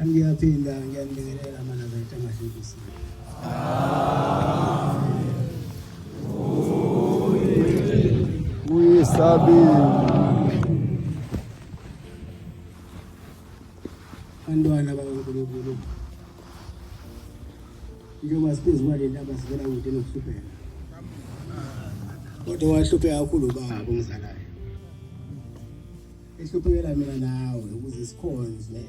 Angiyaphinda ngiyanibingelela amanazarete angahlekisiwe. Uyisabile bantwana bakaNkulunkulu, njengoba siphezu kwale ndaba sivela kude nokuhlupheka, kodwa wahlupheka kakhulu baba ongizalayo. Ehluphekela mina nawe ukuze sikhonze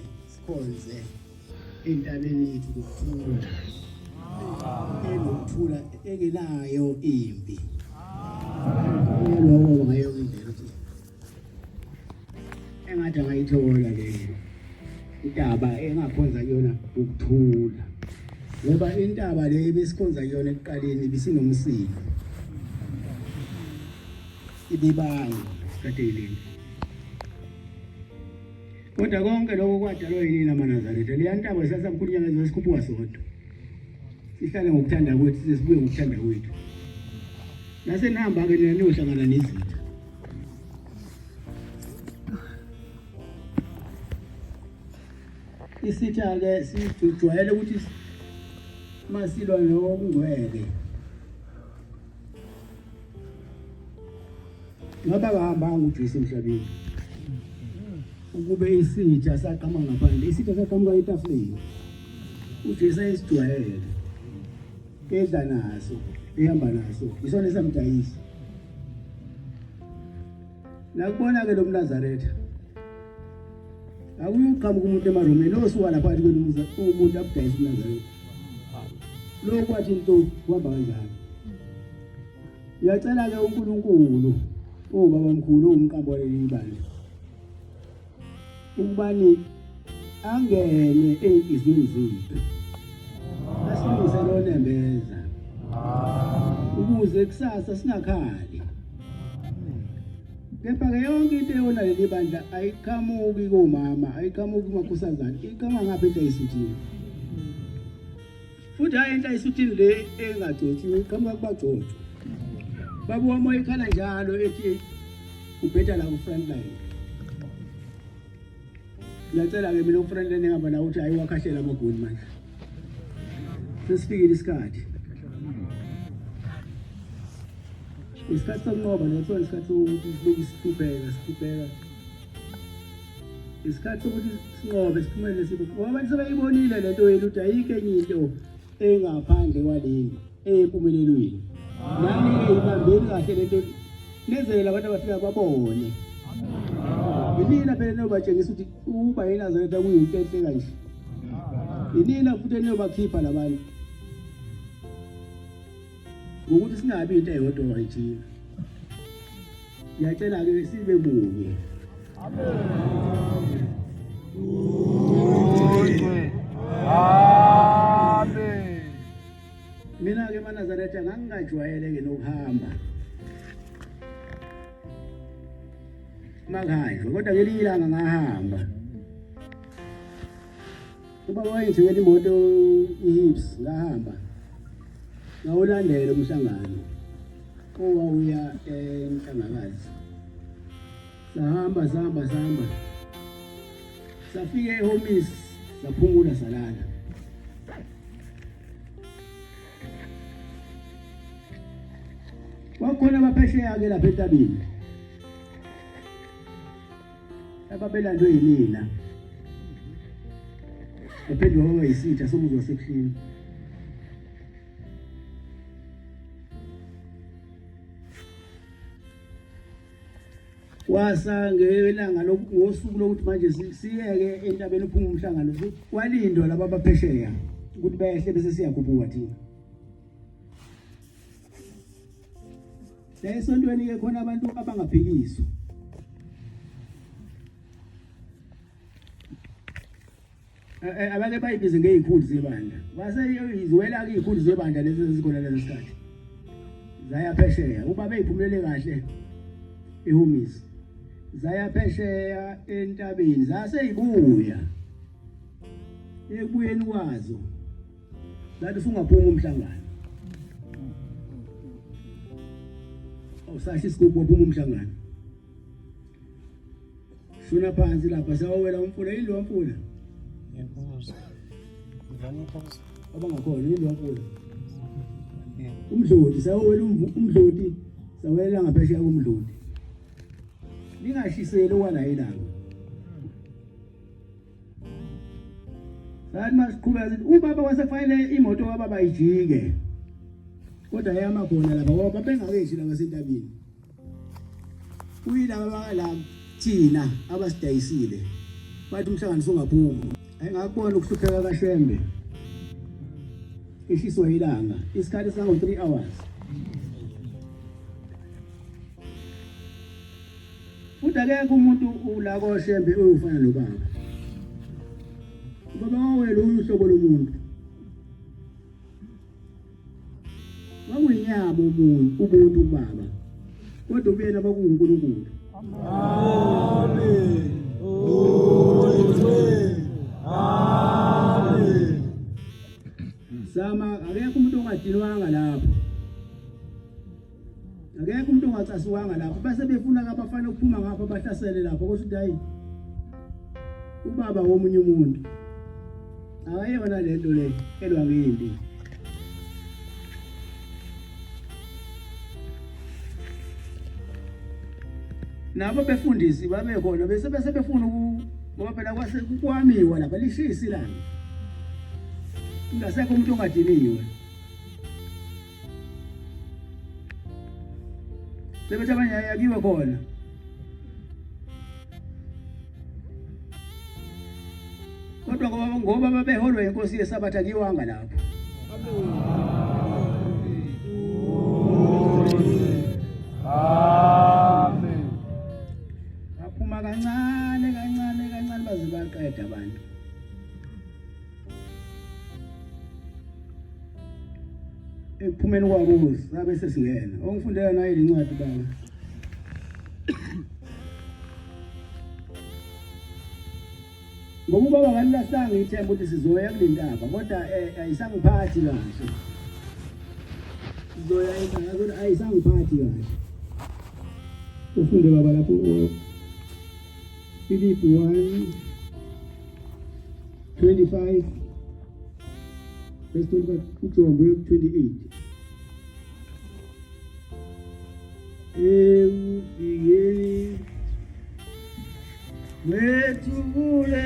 entabeni yethu ukuthula, enokuthula engenayo impi. Lokho ngayo indlela ukuthi engathi angayithola le intaba engakhonza kuyona ukuthula, ngoba intaba le ebesikhonza kuyona ekuqaleni bisinomsilo, ibibanga sikateleni. Kodwa konke lokho kwadalwa yini amanazarete? Le ntaba sasamkhulu nyanga sikhuphuka sodwa, sihlale ngokuthanda kwethu, sesibuye ngokuthanda kwethu. Nase nihamba ke niyohlangana nezitha. Isitha ke sijwayele ukuthi masilwa nokungcwele, ngoba kahambanga uJesu emhlabeni ukube isitha saqhama ngaphandle. Isitha saqhamuka etafuleni, uJesu ayisijwayele, edla naso, ehamba naso, isona esamdayisa. Nakubona ke lo mNazaretha akuyuqhamuka umuntu emaromeni osuka lapha phakathi kwenu umuntu abudayisa uNazaretha. Lokho kwathi into kuhamba kanjani? Ngiyacela ke uNkulunkulu, Baba mkhulu, umqambo waleli bandla, ukubani angene ey'nhliziyweni zethu, asilungise lo nembeza, ukuze kusasa singakhali. Kepha-ke yonke into eyona leli bandla ayiqhamuki komama, ayiqhamuki kumakhosazana, iqhamuka ngapha enhlayisuthini. Futhi hayi enhlayisuthini le engagcotshiwe, iqhamuka kubagcotshwa. Babuka umoya ikhala njalo ethi ubheda la ku-front line. Ngiyacela-ke mina u-front line engihamba nawo ukuthi hayi wakhahlela amagoli manje. Sesifikile isikhathi. Isikhathi sokunqoba leso isikhathi sokuthi silokhu sihlupheka. Isikhathi sokuthi sinqobe siphumele sibe. Ngoba abantu sebeyibonile lento yenu ukuthi ayikho enye into engaphandle kwaleni empumelelweni. Nani-ke ibambeni kahle lento, nezele abantu abafika babone. Yinina phela enobatshengisa ukuthi ukuba iNazaretha kuyinto enhle kanje. Yinina futhi enobakhipha labantu ngokuthi singabi into eyodwa wayithina. Ngiyacela-ke sibe munye. Amen. Mina-ke eManazaretha ngangingajwayele-ke nokuhamba makuhanjwe, kodwa ngelinye ilanga ngahamba. Kuba wayengithengela imoto iHips, ngahamba ngawulandela umhlangano owawuya eNhlangakazi. Sahamba safika eHomisi, saphumula salala. Kwakhona abaphesheya-ke lapha entabeni ababelandwe yinina, baphendwa kwaba yisitha somuzi wasebuhlini. Kwasa ngelanga ngosuku lokuthi manje siyeke entabeni uphuma umhlangano, kwalindwa laba abaphesheya ukuthi behle bese siyakhuphuka thina. La esontweni-ke khona abantu abangaphikiswa. Abake bayibize ngey'khulu zebandla. Kwase izwela-ke iy'khulu zebandla lezi ezikhona lezi sikhathi zaya phesheya, uba bey'phumulele kahle eHomisi, zaya phesheya entabeni, zasey'buya. Ekubuyeni kwazo lathi usungaphuma umhlangano awusashi isigubhu waphuma umhlangano shona phansi lapha sawawela umfula yini lo wamfula abangakhona yini lo wamfula umdloti sawawela umdloti sawela ngaphesheya komdloti lingashiseli okwala ilanga sathi masiqhubeka ubaba wasefanele imoto kababa ijike kodwa yama khona lapha ngoba bengakeshi la ngasentabeni uyilaba la thina abasidayisile bathi umhlangano ungaphuma ayingakubona ukuhlupheka kaShembe ishiswa ilanga isikhathi sango 3 hours udakeke umuntu ula koShembe uyofana nobaba baba wena uhlobo lomuntu wakuyinyabo ubuntu kubaba kodwa ubuyena bakuNkulunkulu amen amen sama akekho umuntu ongadinwanga lapho akekho umuntu ongatsasiwanga lapho base befuna abafana ukuphuma ngapha bahlasele lapho kusho ukuthi hayi ubaba womunye umuntu ayona lento le elwa ngimpi nabo befundisi babe khona bese befuna ngoba phela kwase kukwamiwa lapha lishisi lana ungasekho umuntu ongadiniwe sebethi abanye ayakiwe khona kodwa ngoba babeholwa inkosi yeSabatha akiwanga lapho amen aphuma kancane baze baqeda abantu ekuphumeni kwabo sabe sesingena ongifundela naye lencwadi baba ngoba baba ngalilasanga ithemba ukuthi sizoya kulendaba kodwa ayisangiphathi kahle sizoya ekhaya kodwa ayisangiphathi kahle ufunde baba lapho Philip 1:25 verse 25 uJobe 28 Eugene Wetule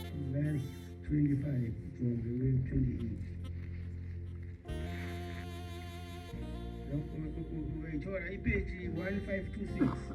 Verse 25 from the way 28. Wait, page 1526.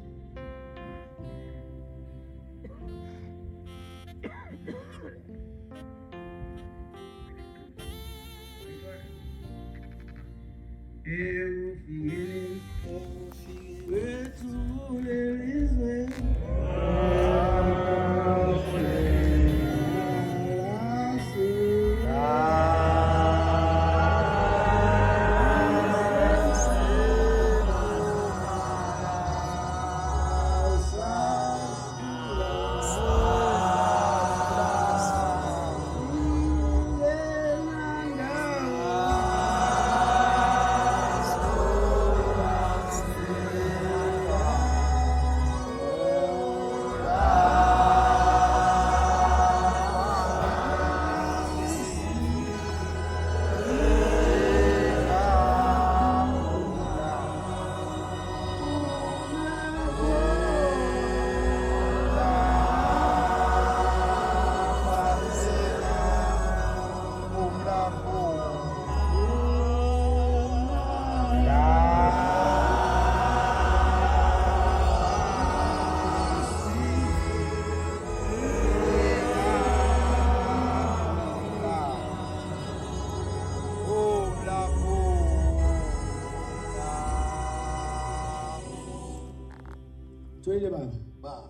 Twende baba.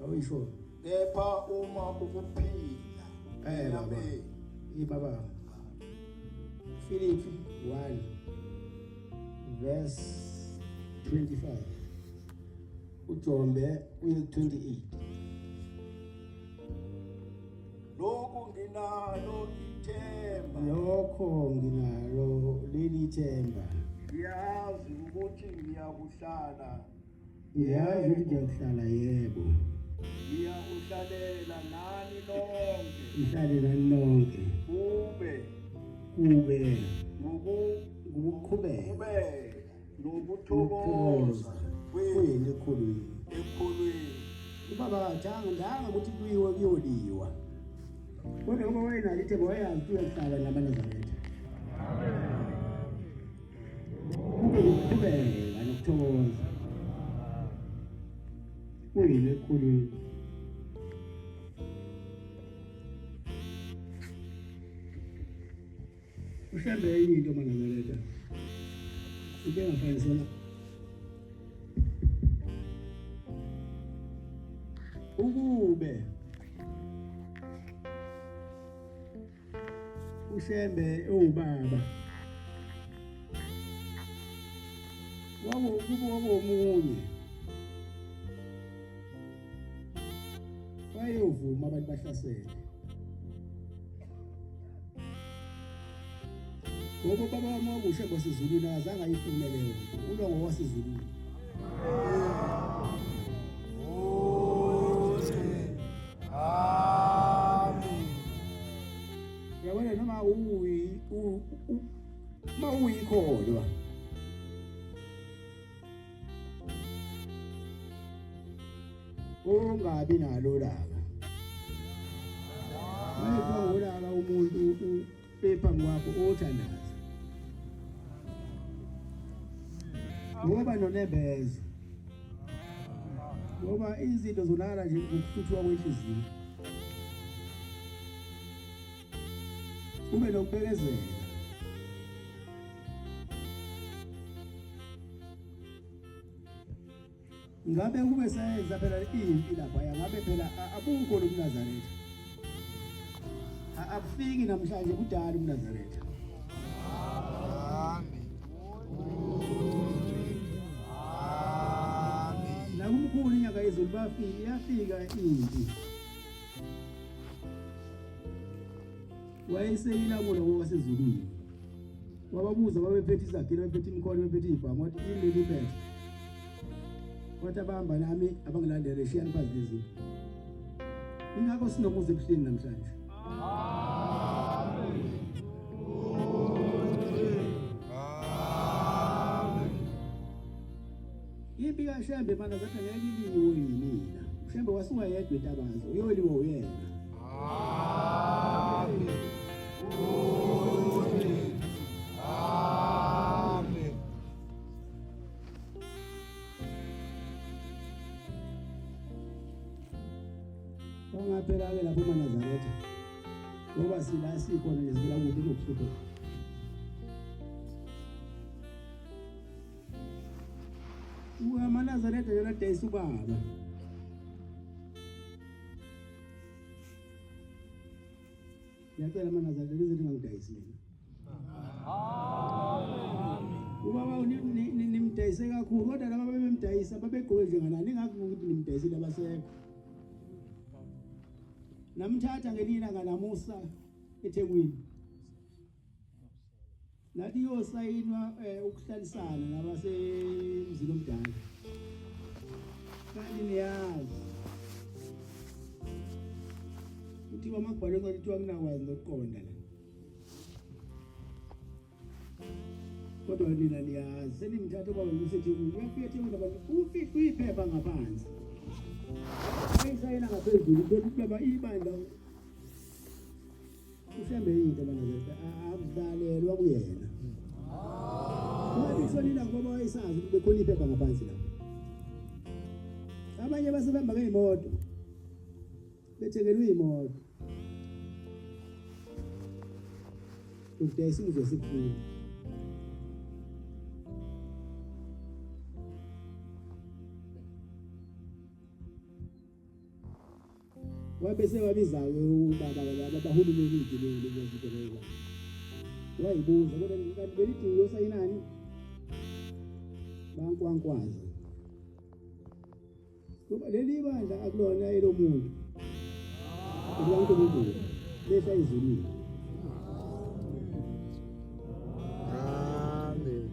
Awuyisho. Kepha uma ukuphila. Baba. Baba. Philippi 1 verse 25. Ujombe uye 28. Lokho nginalo ithemba. Lokho nginalo leli themba. Yazi ukuthi ngiyakuhlala. Yazi ukuthi ngiyakuhlala yebo. Ngiyakuhlalela nani lonke. Ihlale nani lonke. Kube ukuqhubeka. Nokuthokoza kwenu ekhulwini. Ubaba ndanga ukuthi kuyiwe kuyoliwa. Kodwa uma wena lithe boyazi uyohlala nabaNazaretha. Kube ukuqhubeka nokuthokoza. Kwenu ekhulwini. Ushembe enye into maNazaretha. Ike ngafanisela. ukube uShembe ubaba wawomunye wayovuma abantu bahlasele ngoba baba wami wakuShembe waseZulu azange ayifune leyo ulo ngowasezulu yabona noma uyikholwa ungabi nalo laka mayifangolaka umuntu ephambi kwakho othandaza ngoba nonembeza ngoba izinto zonala nje ukuthuthwa kwenhliziyo ube nokubekezela ngabe kube sayenza phela impi lapha ngabe phela abukho lo mNazaretha akufiki namhlanje kudala uMnazaretha la kumkhulu inyanga yezulu yafika impi wayeseyilabula ngokwasezulwini wababuza babephethe izakhe babephethe imikhono babephethe ibhamu wathi yini leli phethe wathi abahamba nami abangilandele shiyani phansi lezi ingakho sinomuzi ebuhleni namhlanje impi kaShembe mana zathi ngeke iliwe yimina uShembe wasuka yedwa entabazo uyoliwa uyena ongaphela-ke lapho uMnazaretha ngoba sila sikhona nezibula kude lokuhlupha uMnazaretha yona dayisa ubaba ngiyacela uMnazaretha lize lingangidayisi mina ubaba nimdayise kakhulu kodwa laba bebemdayisa babegqoke njenganani ingakho ukuthi nimdayisile abasekho namthatha ngelinye ilanga namusa eThekwini nathi yosayinwa ukuhlalisana nabasemzini omdala kanti niyazi uthi wamagwalo ngalithiwa kunakwazi nokuqonda la kodwa nina niyazi senimthatha ubaba useThekwini uyafika eThekwini abantu ufihla iphepha ngaphansi ayisayina ngaphezulu kodwa ibandla uShembe into Mnazaretha akudlalelwa kuyena sonila ngoba wayesazi ukuthi bekhona iphepha ngaphansi lapho abanye basebamba ngeyimoto bethekelwe imoto udayisa izwe sikhulu wabese wabiza-ke ubaba abahulumeni idileli lezinto lezo wayibuza kodwa kanti belithi uyosayinani bankwankwaza ngoba leli bandla akulona elomuntu uNkulunkulu lehla izulwini amen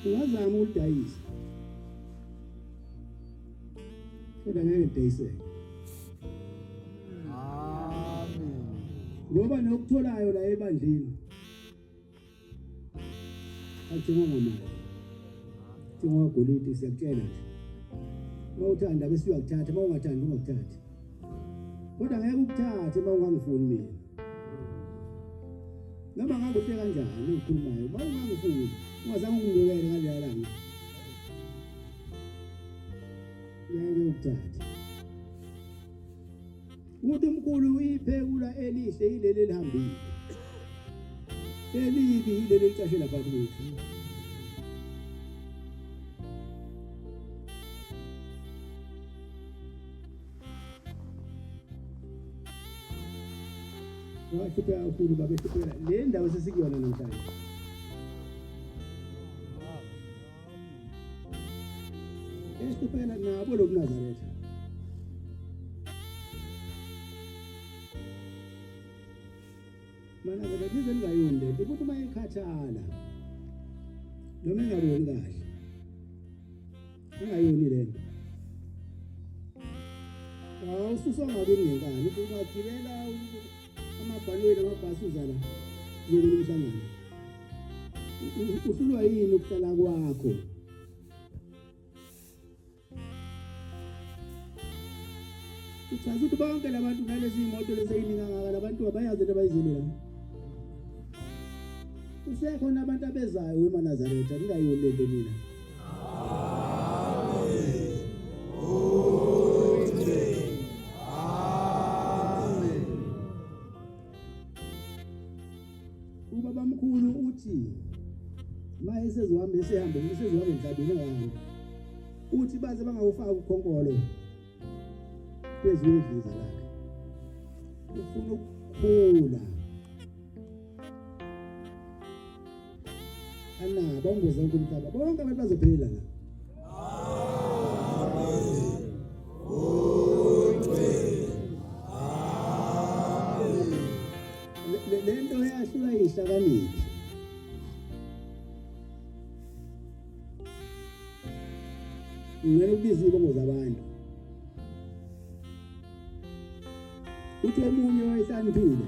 ungazama ukudayisa kodwa ngeke ngidayiseke amen ngoba nokutholayo la ebandleni athengwa ngamali thengwa golide siyakutshela nje mawuthanda bese uyakuthatha mawungathandi ungakuthathi kodwa ngeke ukuthathe mawungangifuni mina noma ngakuhle kanjani ukhulumayo mawungangifuni ungazange ungibekele ngale langa ngeke ukuthatha umuntu omkhulu uyiphekula elihle ileli elihambile elibi ileli licashela phakathi kwethu wahluphe kakhulu babehluphela le ndawo sesikuyona namhlanje. Esihluphela nabo lo Nazaretha. Mana kodwa lize lingayonde ukuthi uma ekhathala noma engaboni kahle ungayoni lento awususwa ngabe ngenkani ukuthi ungagibela amabhalweni amabhasi uzala zokulumhlangano uhlulwa yini ukuhlala kwakho uchaza ukuthi bonke labantu nalezi imoto leziyinika ngaka labantu abayazi into abayizilela usekhona abantu abezayo eManazaretha ngingayoni lento mina ubaba mkhulu uthi maye sezohamba emhlabeni wangu uthi baze bangawufaka ukhonkolo phezulu idliza lakhe ufuna ukukhula ana bonke zonke umhlaba bonke abantu bazophila la lento yahlula ihlakaniphi ngeke ubize ibongo zabantu uthi omunye wayehlaniphile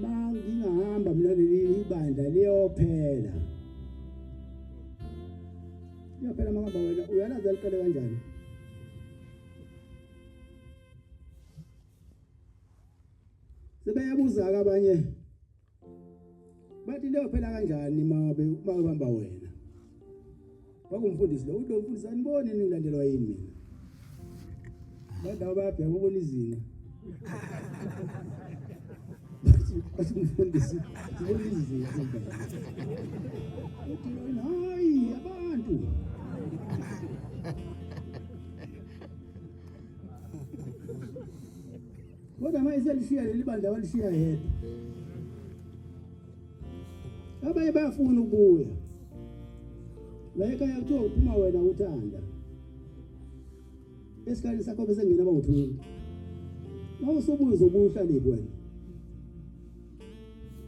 mangingahamba mina leli ibandla liyophela makamba wena uyalaza liqale kanjani sebeyabuza abanye bathi liyophela kanjani mabamba wena wakumfundisi lo uthi umfundisi aniboni ningilandelwa yini mina badawa bayabheka ubona izinga umfundisi ubona izinga uthi hayi abantu kodwa manje selishiya leli bandla walishiya yedwa abanye bayafuna ukubuya la ekhaya kuthiwa uphuma wena uthanda esikhathi sakho bese ngena bawuthula mawusobuza uzobuhla lephi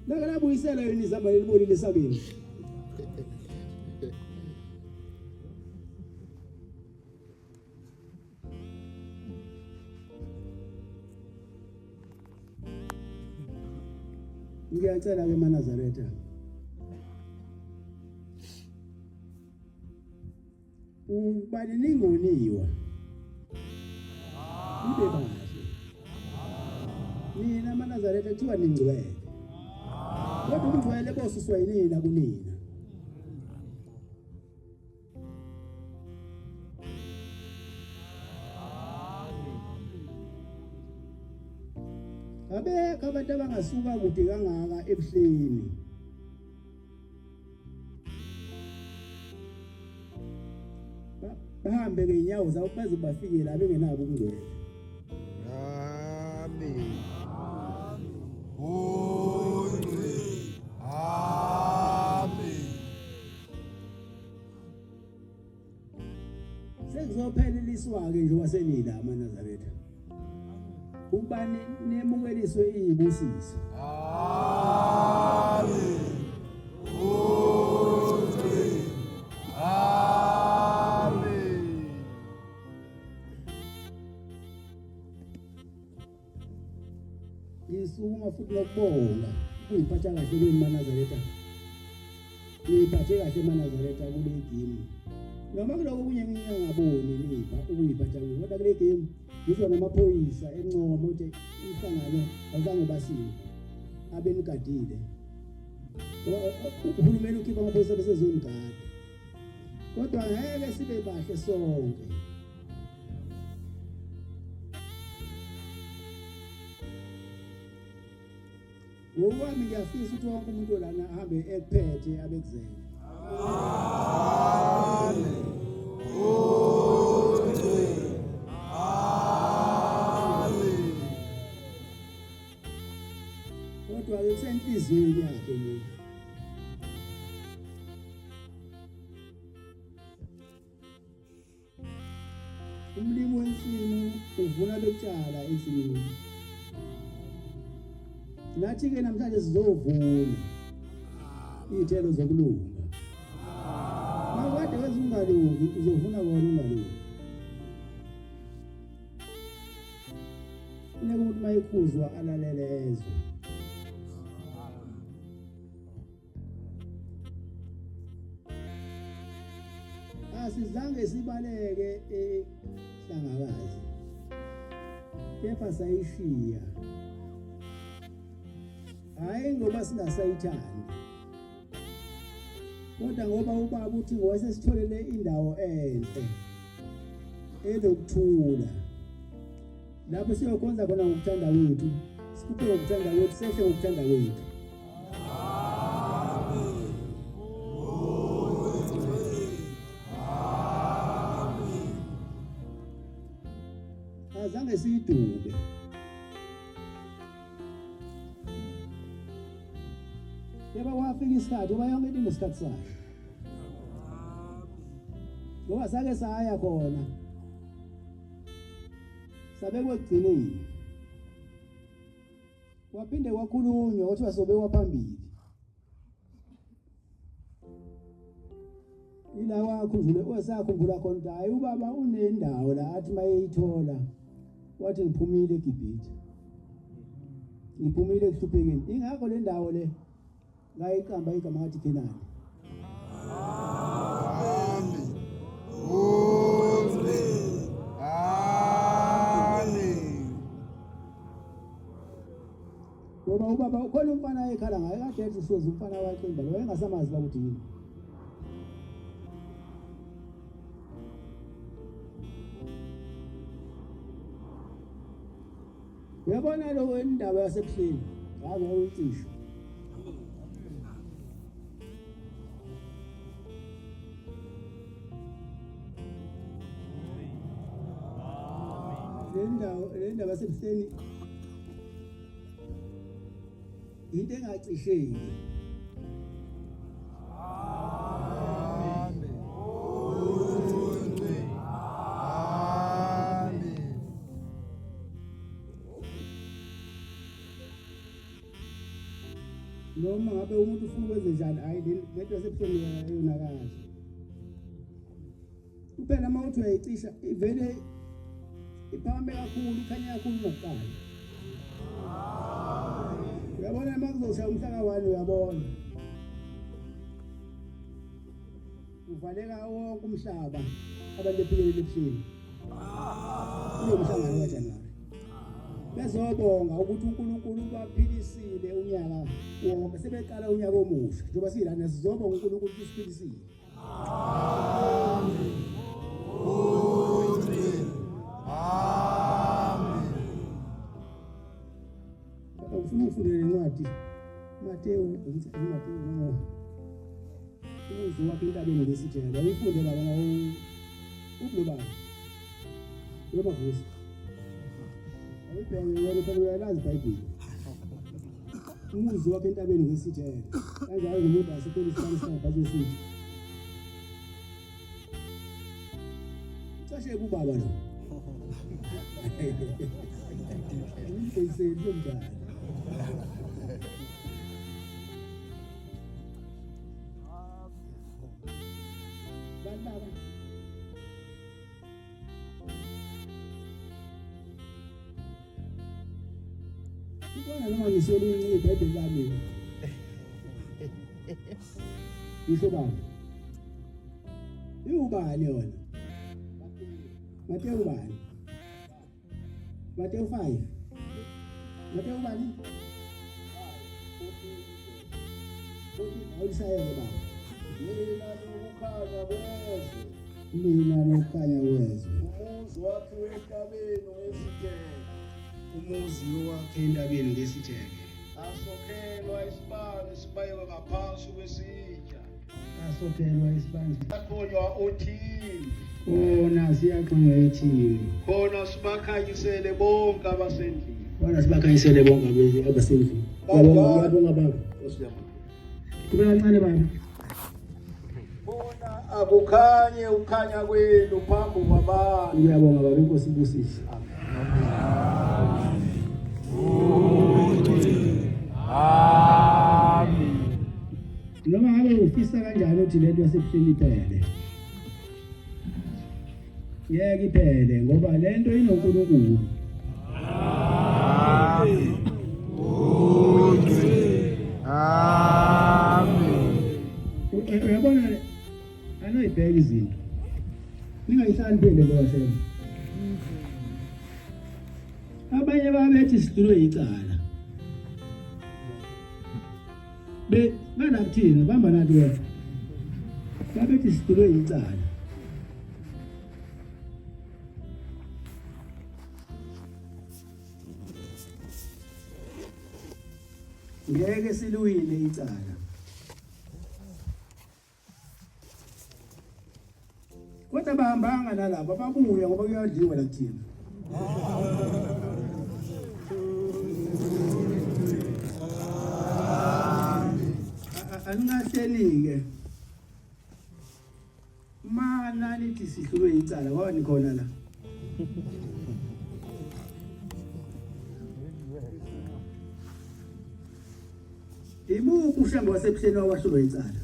wena la buyisela yini izamba lelibonile sabini ngiyacela ke eManazaretha ubani ningoniwa ibe bahle nina eManazaretha kuthiwa ningcwele kodwa ungcwele bosuswa yinina kunina abekho abantu abangasuka kude kangaka ebuhleni bahambe ngeenyawo zabo baze bafike la bengenabo ukungcwele amen amen sekuzophelelisiwa ke nje wasenila eManazaretha ubani nemukeliswe iyibusiso amen isuma futhi lokubonga uyiphatha kahle eManazaretha uyiphathe kahle eManazaretha kule game noma kuloko kunye ngingaboni nipha ukuyiphatha kodwa kule game ngizwa namaphoyisa encoma ukuthi umhlangano awuzange basiwe abenigadile uhulumeni ukhipha amaphoyisa bese zonigada kodwa ngeke sibe bahle sonke ngokwami ngiyafisa ukuthi wonke umuntu lana ahambe ekuphethe abekuzela amen enhliziyweni yakhe umuntu. Umlimi wensimu uvuna betshala ensimini. Nathi ke namhlanje sizovuna izithelo zokulunga. Mawade wenza ungalungi uzovuna kona ungalungi. Uneke umuntu mayikhuzwa alalelezwe. Asizange sibaleke ehlangakazi. Kepha sayishiya. Hayi ngoba singasayithandi. Kodwa ngoba ubaba uthi ngoba sitholele indawo enhle ezokuthula. Lapho siyokhonza khona ngokuthanda kwethu. Sikhuphe ngokuthanda kwethu, sehle ngokuthanda kwethu. Azange siyidube. Yeba wafika isikhathi ngoba yonke into inesikhathi sayo. Ngoba sake saya khona. Sabe kwegcinile. Waphinde kwakhulunywa ukuthi wasobe waphambili. Ila wakhumbule osakhumbula khona ukuthi hayi ubaba unendawo la athi mayeyithola wathi ngiphumile eGibhithe. Ngiphumile ekuhluphekeni. Ingakho le ndawo le ngayiqamba igama ngathi Kenani. Amen. Amen. Ngoba ubaba ukhona umfana ekhala ngaye kade ethi usoze umfana wakhe imbalo wayengasamazi ukuthi yini. Uyabona lo indaba yasebuhleni ngabe uyicisho. Le ndaba yasebuhleni into engacisheki. Noma ngabe umuntu ufuna ukwenze njani hayi lento yasebuhleni yonakala. Kuphela uma uthi uyayicisha ivele iphame kakhulu ikhanya kakhulu ngokuqala. Uyabona uma kuzoshaya umhlaka wani uyabona. Uvaleka wonke umhlaba abantu bephikele ebuhleni. Kulo mhlangano kaJanuwari. Bezobonga ukuthi uNkulunkulu ubaphilisile unyaka wonke sebeqala unyaka omusha njengoba siyilana sizobonga uNkulunkulu usiphilisile. Amen. Ufuna ufundele incwadi Mateyu no. Uzwa intabeni ngesijela uyifunde baba ngawo uglobal. Yoma vusi. Awubheke wena phela uyalazi iBhayibheli. Umuzi wakhe entabeni ngesijela. Kanjalo umuntu asiphelisa isandla sakhe esithi. Sashe kubaba lo. Ngiyisenzile umntana. Baba. Ikona noma ngisolinye iBhayibheli lami. Yisho baba. Iubani yona. Mateyu bani? Mateyu 5. Mateyu bani? Awusayele baba. Mina nokukhanya wezwe. Umuzi wakhe entabeni ngesitheke. Umuzi wakhe entabeni ngesitheke. Asokhelwa isibane sibaywe ngaphansi kwesitsha. Asokhelwa isibane. Akhonywa othini. Khona siyaxhunywa ethini. Khona sibakhanyisele bonke abasendlini. Bona sibakhanyisele bonke abasendlini. Yabonga baba. Nkosi yami. Kube kancane baba. Bona akukhanye ukhanya kwenu phambi kwabantu. Ngiyabonga baba inkosi ibusise. Amen. Noma ngabe ufisa kanjani uthi lento yasebuhleni iphele. Ngeke iphele ngoba lento inoNkulunkulu. Amen. Amen. Uyabona anoyibheka izinto. Ningayihlaniphele lo wasema. Abanye babethi sidulwe icala. Banakuthina bamba nathi wena. Babethi sidulwe icala. Ngeke siluwile icala. Kodwa bahambanga nalapha babuya ngoba kuyadliwa la kuthina. Aningahleli-ke mana nithi sihlulwe icala ngoba nikhona la. Imuphi ushambo wasebuhleni wahlulwa icala?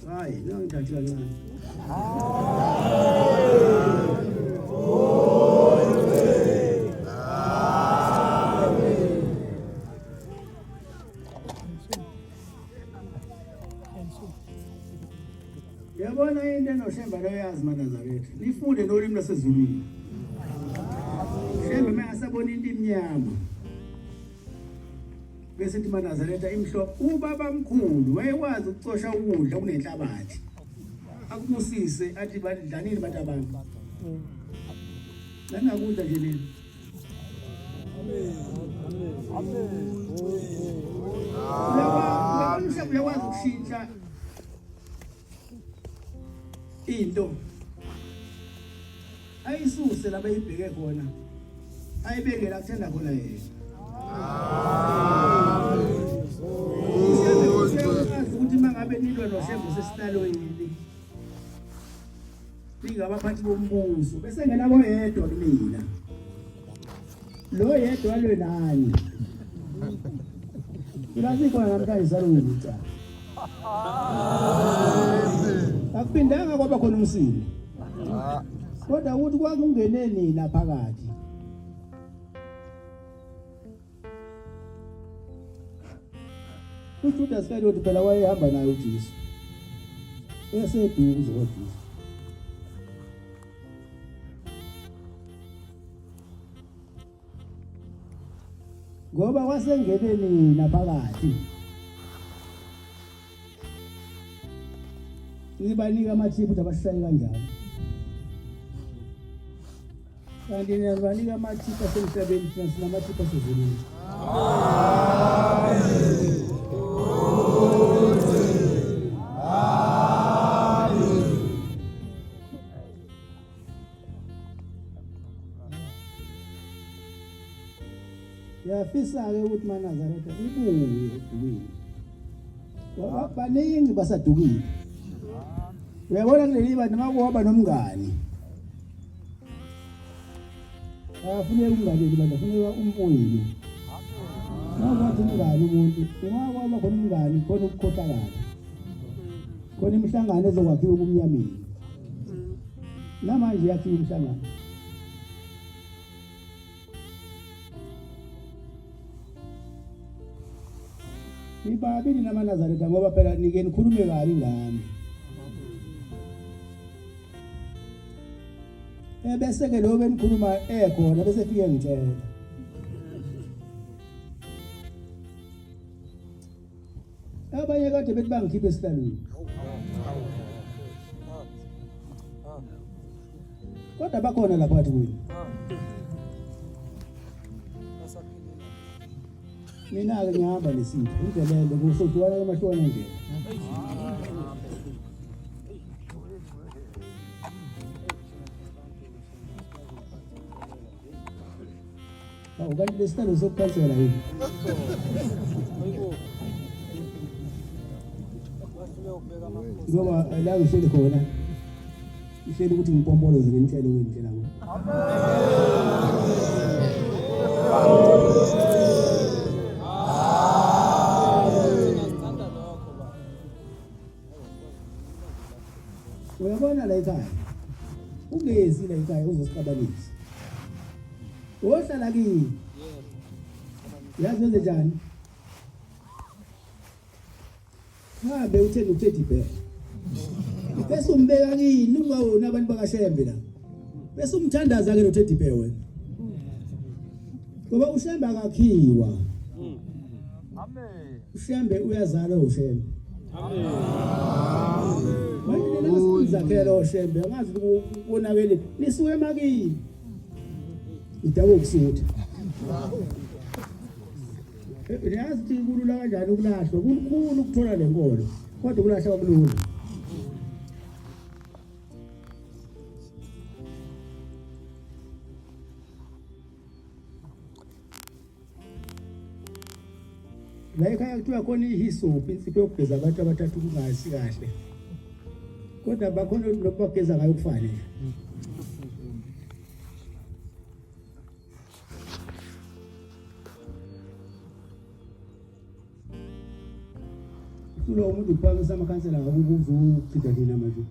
Hayi, ngithathi kancane. Yabona into enoshemba loyazi maNazaretha. Nifunde nolimi lwasezulwini. Shemba mengasabona into imnyama. Bese ithi maNazaretha imhlophe. Ubaba mkhulu wayekwazi ukucosha ukudla kunenhlabathi. Akubusise athi badlanini bantu abantu. Nangakudla nje leli. Uyakwazi ukushintsha into ayisuse la bayibheke khona ayibeke la kuthanda khona yena. Uyazi ukuthi mangabe nilwa noShembe sesitaloyini ningabaphathi bombuso bese ngenabo yedwa kumina lo yedwa lo nani ilazikhona namhlanje salungisa akuphindanga kwaba khona umsini kodwa ukuthi kwakungene nina phakathi. uJudas kayoti phela wayehamba naye uJesu eseduze koJesu. Ngoba wasengene nina phakathi nibanika amathiphu ukuthi abasihlale kanjani. Kanti niyabanika amathiphu asemhlabeni thina sinamathiphu asezulwini. Yafisa-ke ukuthi maNazaretha ibuye edukile. Ngoba baningi basadukile. Uyabona kuleli bantu makuhamba nomngani. Afuneka umngani bantu afuneka umfowenu. Nawathi umngani umuntu, ungakwaba khona umngani khona ukukhohlakala. Khona imihlangano ezokwakhiwa kumnyameni. Namanje yakhiwa imihlangano. Ibabili namaNazaretha ngoba phela nike nikhulume kabi ngami. Bese ke lo benikhuluma ekhona bese fike ngitshela. Abanye kade bethi bangikhiphe esihlalweni. Kodwa bakhona lapha phakathi kwenu. Mina-ke ngihamba lesipho indlela kusodwana emashona nje. Ukanti lesicelo sokukhansela yini? Ngoba la ngihleli khona ihleli ukuthi ngipompoloze ngenhlelo ngentlela ngo. Uyabona la ekhaya. Ungezi la ekhaya uzosikabalisa. Ohlala kimi. Yazi wenze njani? Hambe uthenga u-teddy bear. Bese umbeka kini ungawona abantu bakaShembe la. Bese umthandaza ke no-teddy bear wena. Ngoba uShembe akakhiwa. Amen. uShembe uyazala uShembe. Amen. Manje nasizakhela uShembe angazi ukubonakele nisuke emakini. Idabo kusutha. Yazi kulula kanjani ukulahlwa kukhulu ukuthola lenkolo kodwa ukulahla kwakulula. La ekhaya kuthiwa khona ihisophi insipho yokugeza abantu abathathu kungasi kahle. Kodwa bakhona lokubageza ngayo kufanele. Kulo umuntu uphakisa amakhansela ngakubuza ukuchitha thina manje.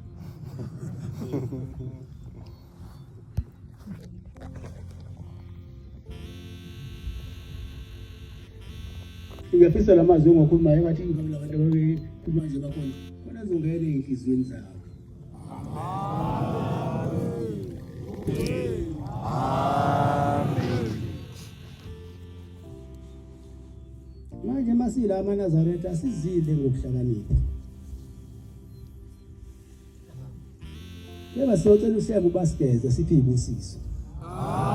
Ngiyafisa lamazwi ngokhuluma engathi ngibona abantu abakhuluma nje bakhona. Khona zongena enhlizweni zabo. Amen. Manje masila amaNazaretha asizile ngokuhlakanipha. Yeba siyocela uShembe ubasigeze siphi ibusiso. Amen.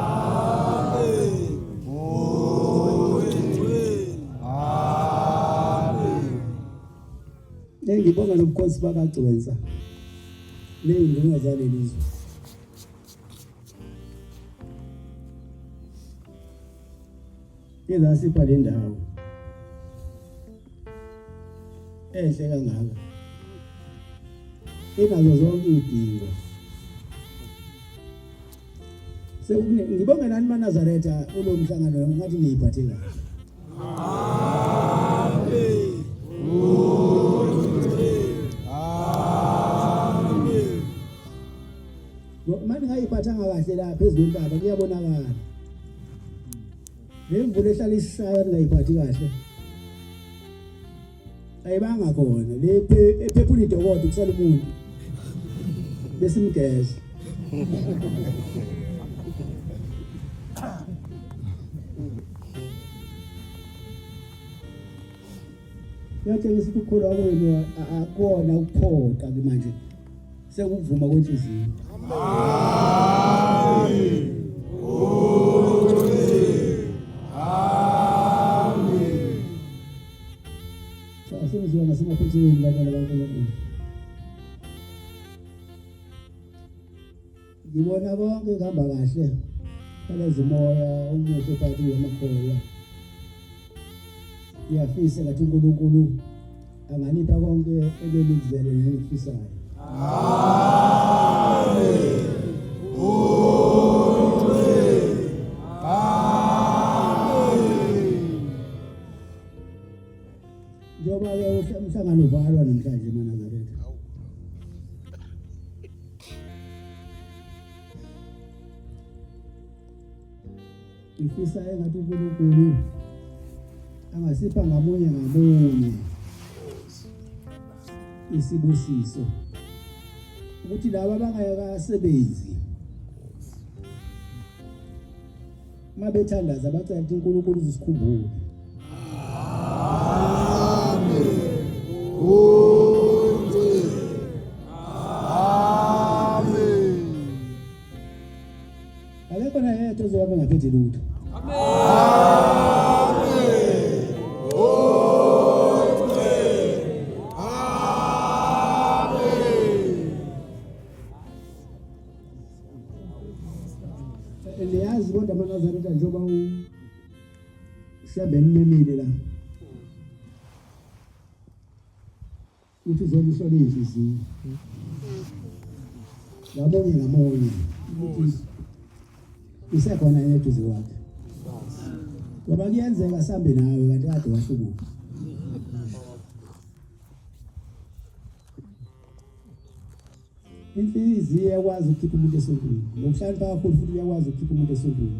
Ngibonga nobukhosi bakaGcwensa. Leyinduna zalelizwe. Yela sipha le ndawo. Ehle kangaka. Inazo zonke idingo. Ngibonga nani maNazaretha kulomhlangano ngathi niyiphathe kahle. Amen. Manje ngayiphathanga kahle la phezulu kwentaba kuyabonakala. Lemvulo ehlala isishaya ngayiphathi kahle. Ayibanga khona le ephephula idokodo kusala umuntu. Bese imgeza. Yatshengisa ukukholwa kwenu akona ukuphoqa manje. Sekuvuma kwenhliziyo. Amen. Amen. Sasizwa nasemaphethelweni labona baNkulunkulu. Ngibona bonke kuhamba kahle. Kalezi moya umuhle phakathi kwamakholwa. Ngiyafisa ngathi uNkulunkulu anganipha konke ebelizele nenifisayo. Amen. Njoba ke umhlangano uvalwa namhlanje eNazaretha. Ngifisa engathi uNkulunkulu angasipha ngamunye isibusiso ukuthi laba abangayakasebenzi mabethandaza bacela ukuthi uNkulunkulu uzisikhumbule. Amen. Amen. Alekho na yethu ozoba ngaphethe lutho. Eliyazi kodwa amaNazaretha njengoba Siyabe nimemile la. Uthi uzolusole inhliziyo. Yabonye ngamonye. Ukuthi usekhona yena eduze wakhe. Ngoba kuyenzeka sambe nawe kanti kade wahlubuka. Inhliziyo yakwazi ukukhipha umuntu esontweni. Ngokuhlanipha kakhulu futhi uyakwazi ukukhipha umuntu esontweni.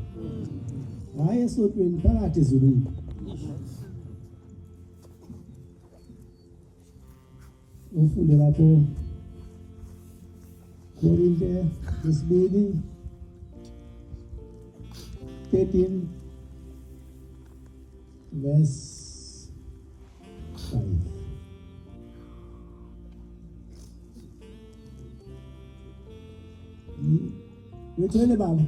Hayi esontweni phakathi ezulwini. Ufunde lapho Korinte lesibili 13 verse 5. Wetele baba.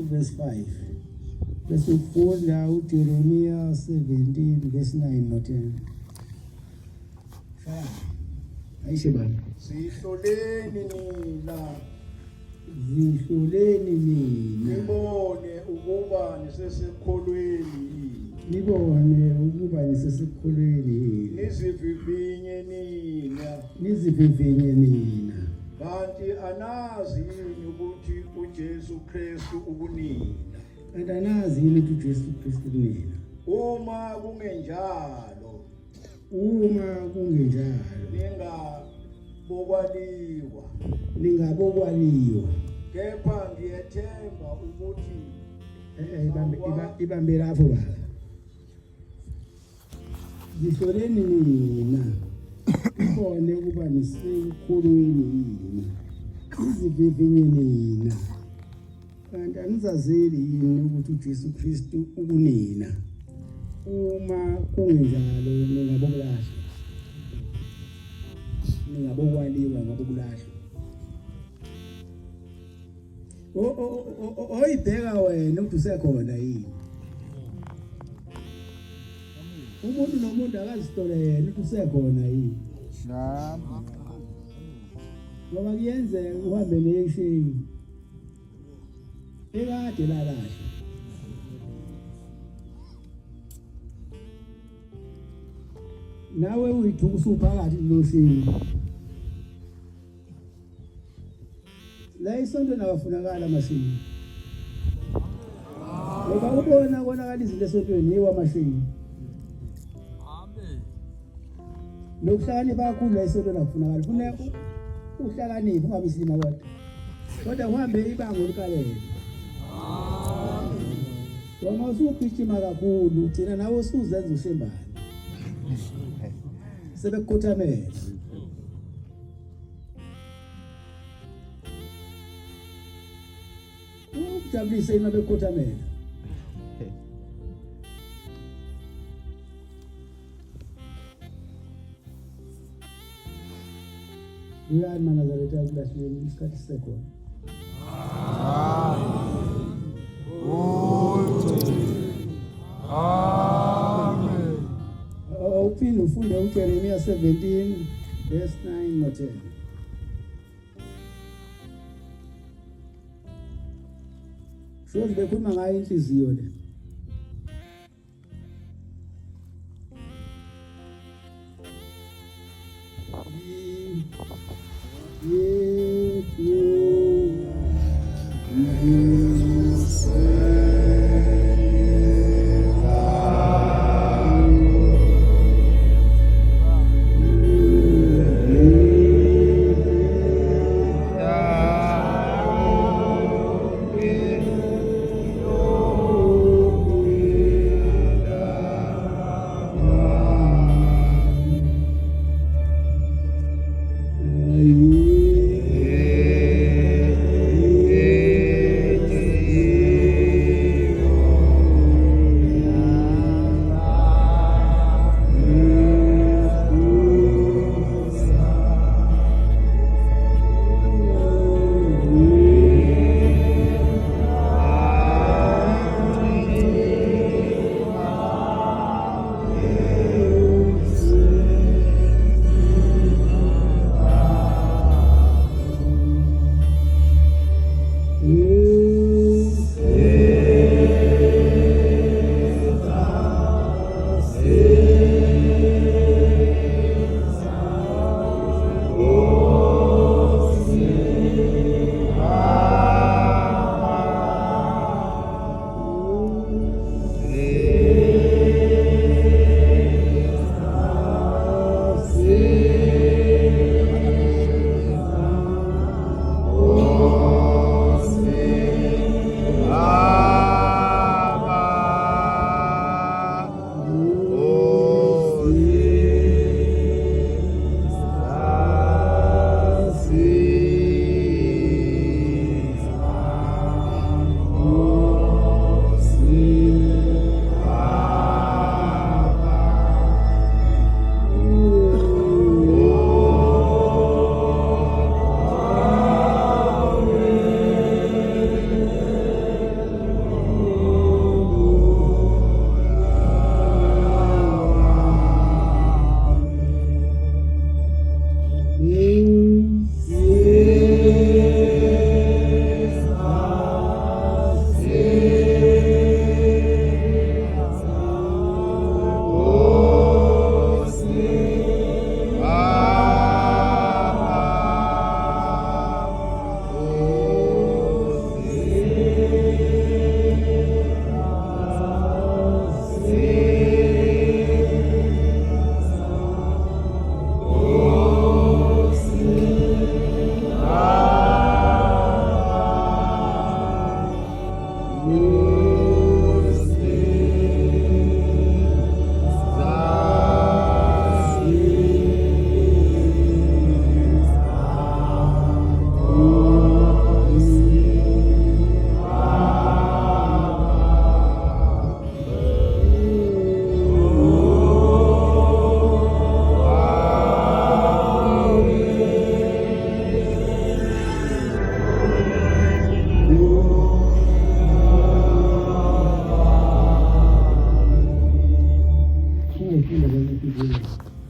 Verse 5. Verse 4 now, Jeremiah 17, verse 9 or 10. Aisha bana. Sihloleni nina. Zihloleni nina. Nibone ukuba nasesikholweni nibone ukuba nisesikholweni nizivivinye nina nizivivinye nina kanti anazi yini ukuthi uJesu Kristu ukunina kanti anazi yini ukuthi uJesu Kristu kunina uma kungenjalo ningabokwaliwa kepha ngiyethemba ukuthi ibambe lapho baba zihloleni nina ibone ukuba nisekhulwini yini izivivinye nina kanti anizazeli yini ukuthi uJesu Kristu ukunina uma kungenjalo ningabokwaliwa ngabokulahlwa oyibheka wena ukuthi usekhona yini umuntu nomuntu akazitolele ukuthi usekhona yini ngoba kuyenzeka uhambe neyeshini ekade lalahlwa nawe uyithuka usuphakathi loshini la isonto nawafunakala amashini ngoba ubona konakala izinto esontweni yiwa amashini nokuhlakanipha kakhulu la isonto nakufunakala kufuneka uhlakaniphe ungabisilima kodwa uhambe ibanga olukalele wama usugijima kakhulu ugcina nawe usuzenza ushembane sebekukhothamela ukujabulisa ina bekukhothamela uyani manazaretha kulahlweni isikhathi sisekhona uphinde ufunde uJeremiya 17 verse 9 no 10 shozi bekhuluma ngayo inhliziyo le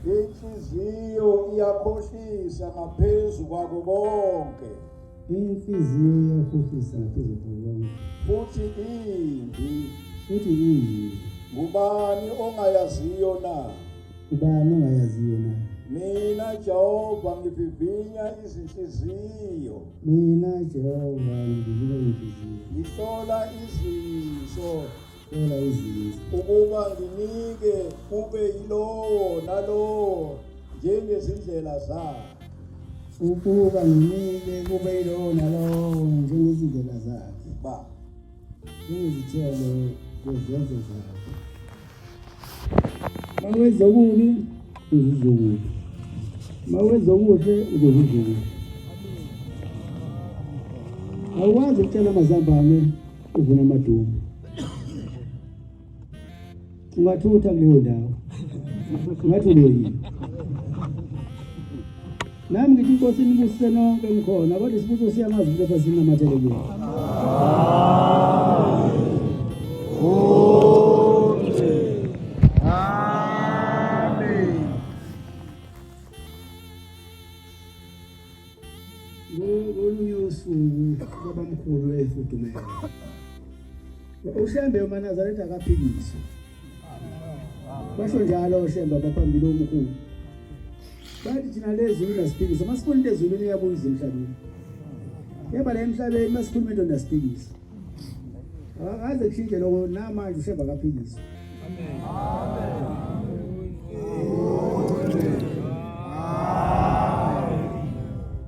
Inhliziyo iyakhohlisa ngaphezu kwako konke. Inhliziyo iyakhohlisa phezulu konke. Futhi imbi. Ngubani ongayaziyo na? Ubani ongayaziyo na? Mina Jehova ngivivinya izinhliziyo. Mina Jehova ngivivinya inhliziyo. Ngihlola iziso. Ukuba nginike kube yilowo nalowo njengezindlela zakhe. Ukuba nginike kube yilowo nalowo njengezindlela zakhe. Ba. Njengezithelo zezenzo zakhe. Mawenza okubi uzokubi. Mawenza okuhle uzokubi. Awukwazi ukutshela amazambane uvuna amadumbe. Ungathutha kuleyo ndawo. Ngathi loyini. Nami ngithi inkosi inibusise nonke mkhona, kodwa isibuso siyamazi ukuthi lapha sinamathele kuyo. Amen. Ngolunye usuku babamkhulu efudumele. Ushembe uManazaretha akaphikiswa. Basho njalo ushemba baphambili omkhulu. Bathi thina lezulu nasiphikisa, masifuna into ezulwini iyabuza emhlabeni. Yeba la emhlabeni masikhuluma into nasiphikisa. Akaze kushintshe lokho namanje ushemba akaphikiswa. Amen.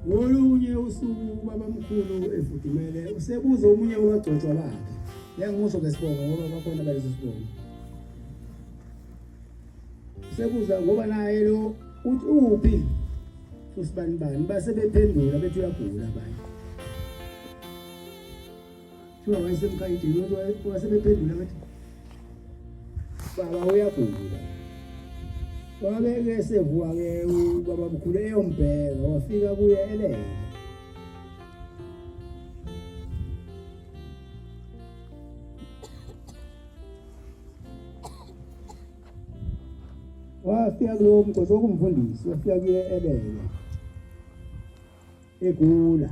Ngolunye usuku babamkhulu efudumele usebuza omunye wabagcotshwa bakhe. Yangimusho ngesibongo ngoba bakhona balezi sibongo. Sebuza ngoba naye lo uthi uphi usibani base bephendula bethi uyagula abanye. Thiwa wayesemkhayidini wasebephendula bethi baba uyagula. Wabeke sevuka ke ubabamkhulu eyombheka wafika kuye elele. Wafika kulo mgcozo wokumfundisa wafika kuye elele egula.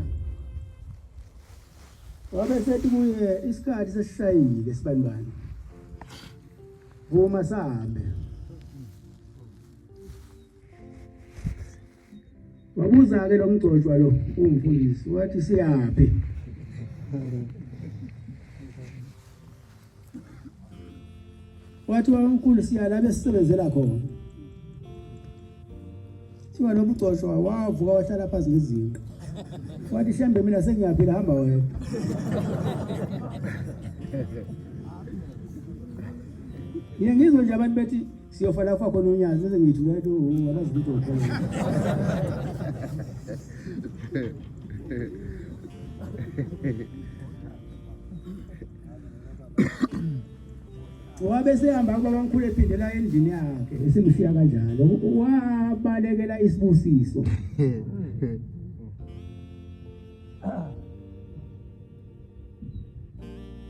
Wabe sethi kuye isikhathi sesishayile sibanibani. Vuma sahambe. Wabuza ke lo mgcojwa lo umfundisi wathi siyaphi. Wathi wamkhulu siyala besisebenzela khona. Thiwa lo mgcojwa wavuka wahlala phansi ngezinqa. Wathi shambe mina sengiyaphila hamba wena. Ngizwe nje abantu bethi siyofala lapha khona unyazi bese ngithi wethu akazi ukuthi ukhona. Wabe sehamba babamkhulu ephindela endlini yakhe esimshiya kanjalo wabalekela isibusiso.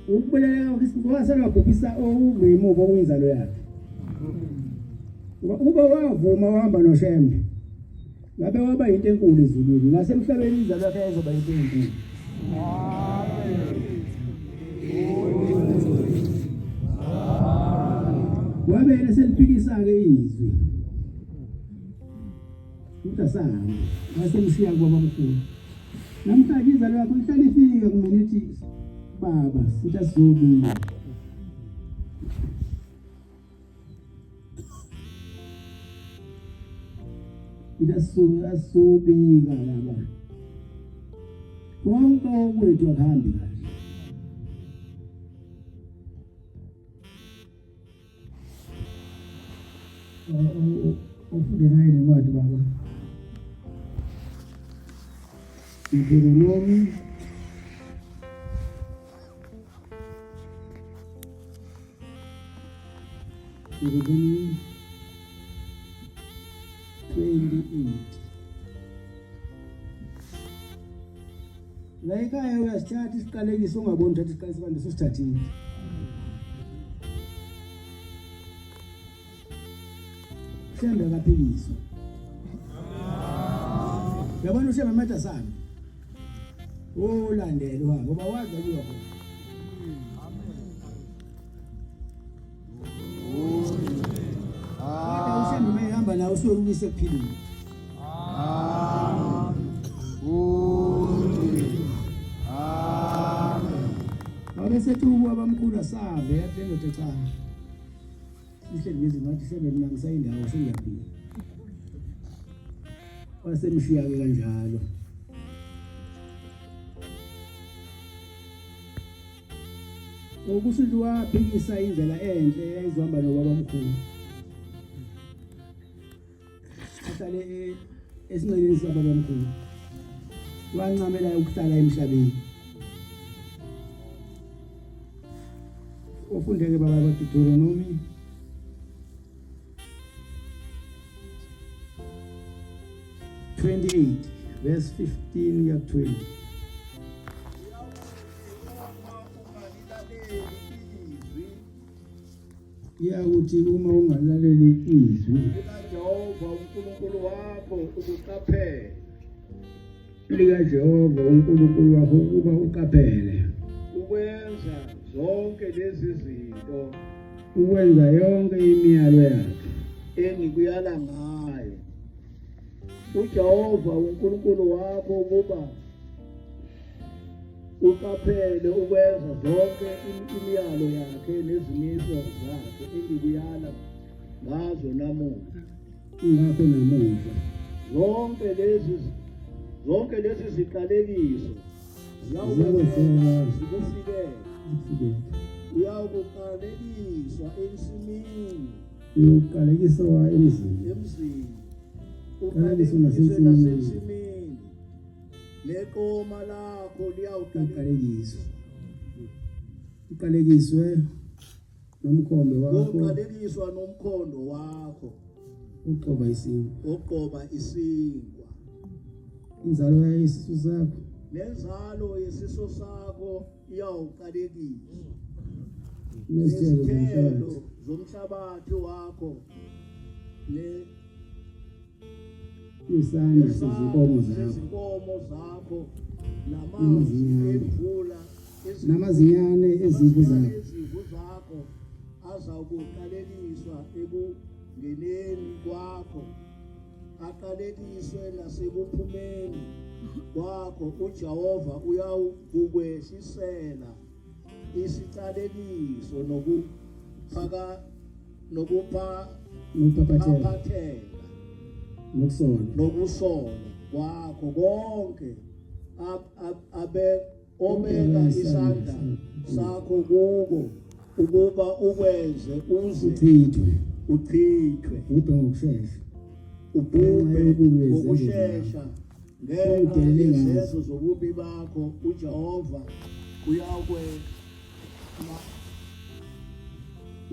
Ukubaleka kwisibusiso waselwabhubhisa okungemuva okwenzalo yakhe. Uba wavuma wahamba noShembe. Ngabe waba into enkulu ezulwini ngasemhlabeni inzalo yakhe yazoba into enkulu. Wabe eseliphikisa ke izwi. Utasanga wasemshiya kwabamkhulu. Namhlanje inzalo yakhe ihlala ifika kumina ithi baba sithi asizobile. Asobika laba. Konke okwethu akuhambi kahle. ufunde naye lencwadi baba. Deuteronomy 28. La ekhaya uyasithatha isiqalekiso ungaboni uthatha isiqalekiso kanti sesithathile. Shembe akaphikiswa. Yabona ushembe matha sami. Ulandele wabo ngoba wazi akuwa khona. Ushembe mayihamba nawe usuyokubisa ekuphileni. Abesethi ubabamkhulu asave yaphela cha. Sihleli ngezingathi shembe mina ngisayindawo sengiyaphila. Wasemshiya ke kanjalo. Ukusho waphikisa indlela enhle eyayizohamba nobabamkhulu. Ahlale esinceleni sababamkhulu. Wancamela ukuhlala emhlabeni. Ufundeke baba Deuteronomy 28 verse 15 ya 20. Ya uthi uma ungalaleli izwi Jehova uNkulunkulu wakho ukuqaphela lika Jehova uNkulunkulu wakho ukuba uqaphele ukwenza zonke lezi zinto ukwenza yonke imiyalo yakhe engikuyala ngayo uJehova uNkulunkulu wakho ukuba uqaphele ukwenza zonke imiyalo yakhe nezimiso zakhe engikuyala ngazo namuhla ngakho namuhla zonke lezi ziqalekiso zikufikele uyawukuqalekiswa ensimini uqalekiswa emzini uqalekiswe nasensimini neqoma lakho liyawuqalekiswa uqalekiswe nomkhondo wakho uqalekiswa nomkhondo wakho uqoba isinkwa inzalo yesisu sakho nenzalo yesiso sakho iyawuqalekiswa nezithelo zomhlabathi wakho isandla sezinkomo zakho namanzi emvula namazinyane ezimvu zakho azawuqalekiswa ekungeneni kwakho aqalekiswe nasekuphumeni kwakho uJehova uyawukwehlisela isiqalekiso nokuphathela nokusola kwakho konke obeka isandla sakho kuko ukuba ukwenze uze uchithwe ubhubhe ngokushesha ngenxa yezenzo zobubi bakho uJehova uyakwenza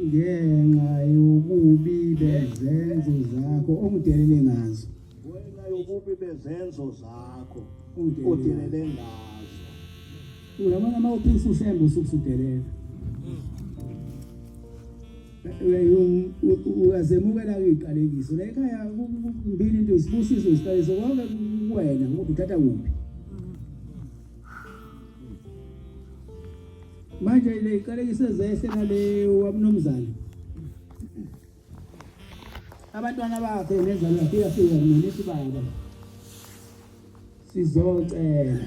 ngenxa yobubi bezenzo zakho ongidelele ngazo ngenxa yobubi bezenzo zakho odelele ngazo uyabona mawuphisa ushembe usukusudelela uyazemukela iqalekiso la ekhaya kumbili into isibusiso isiqalekiso konke kuwena ngoba uthatha kuphi manje le iqalekiso zehle nale wamnomzana abantwana bakhe nezalo lafika ngithi baba sizocela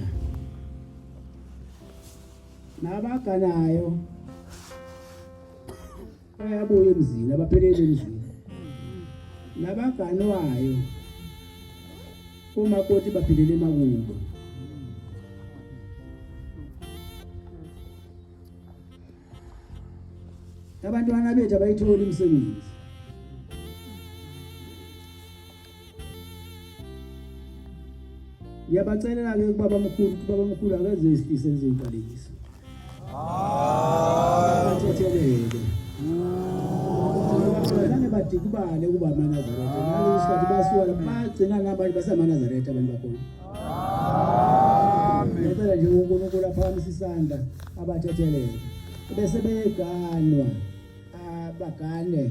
nabaganayo bayabuya emzini abaphelele emzini nabaganwayo umakoti baphelele emakubo abantwana bethu abayithola imisebenzi Ngiyabacelela ke kubaba mkhulu akaze isifise izinqalekiso. Bathethelele. Abanye badikubale kuba amaNazaretha. Ngalo isikhathi basuka bagcina nabantu basamaNazaretha abantu bakhona. Ngicela nje uNkulunkulu aphakamisa isandla abathethelele. Bese beganwa abagane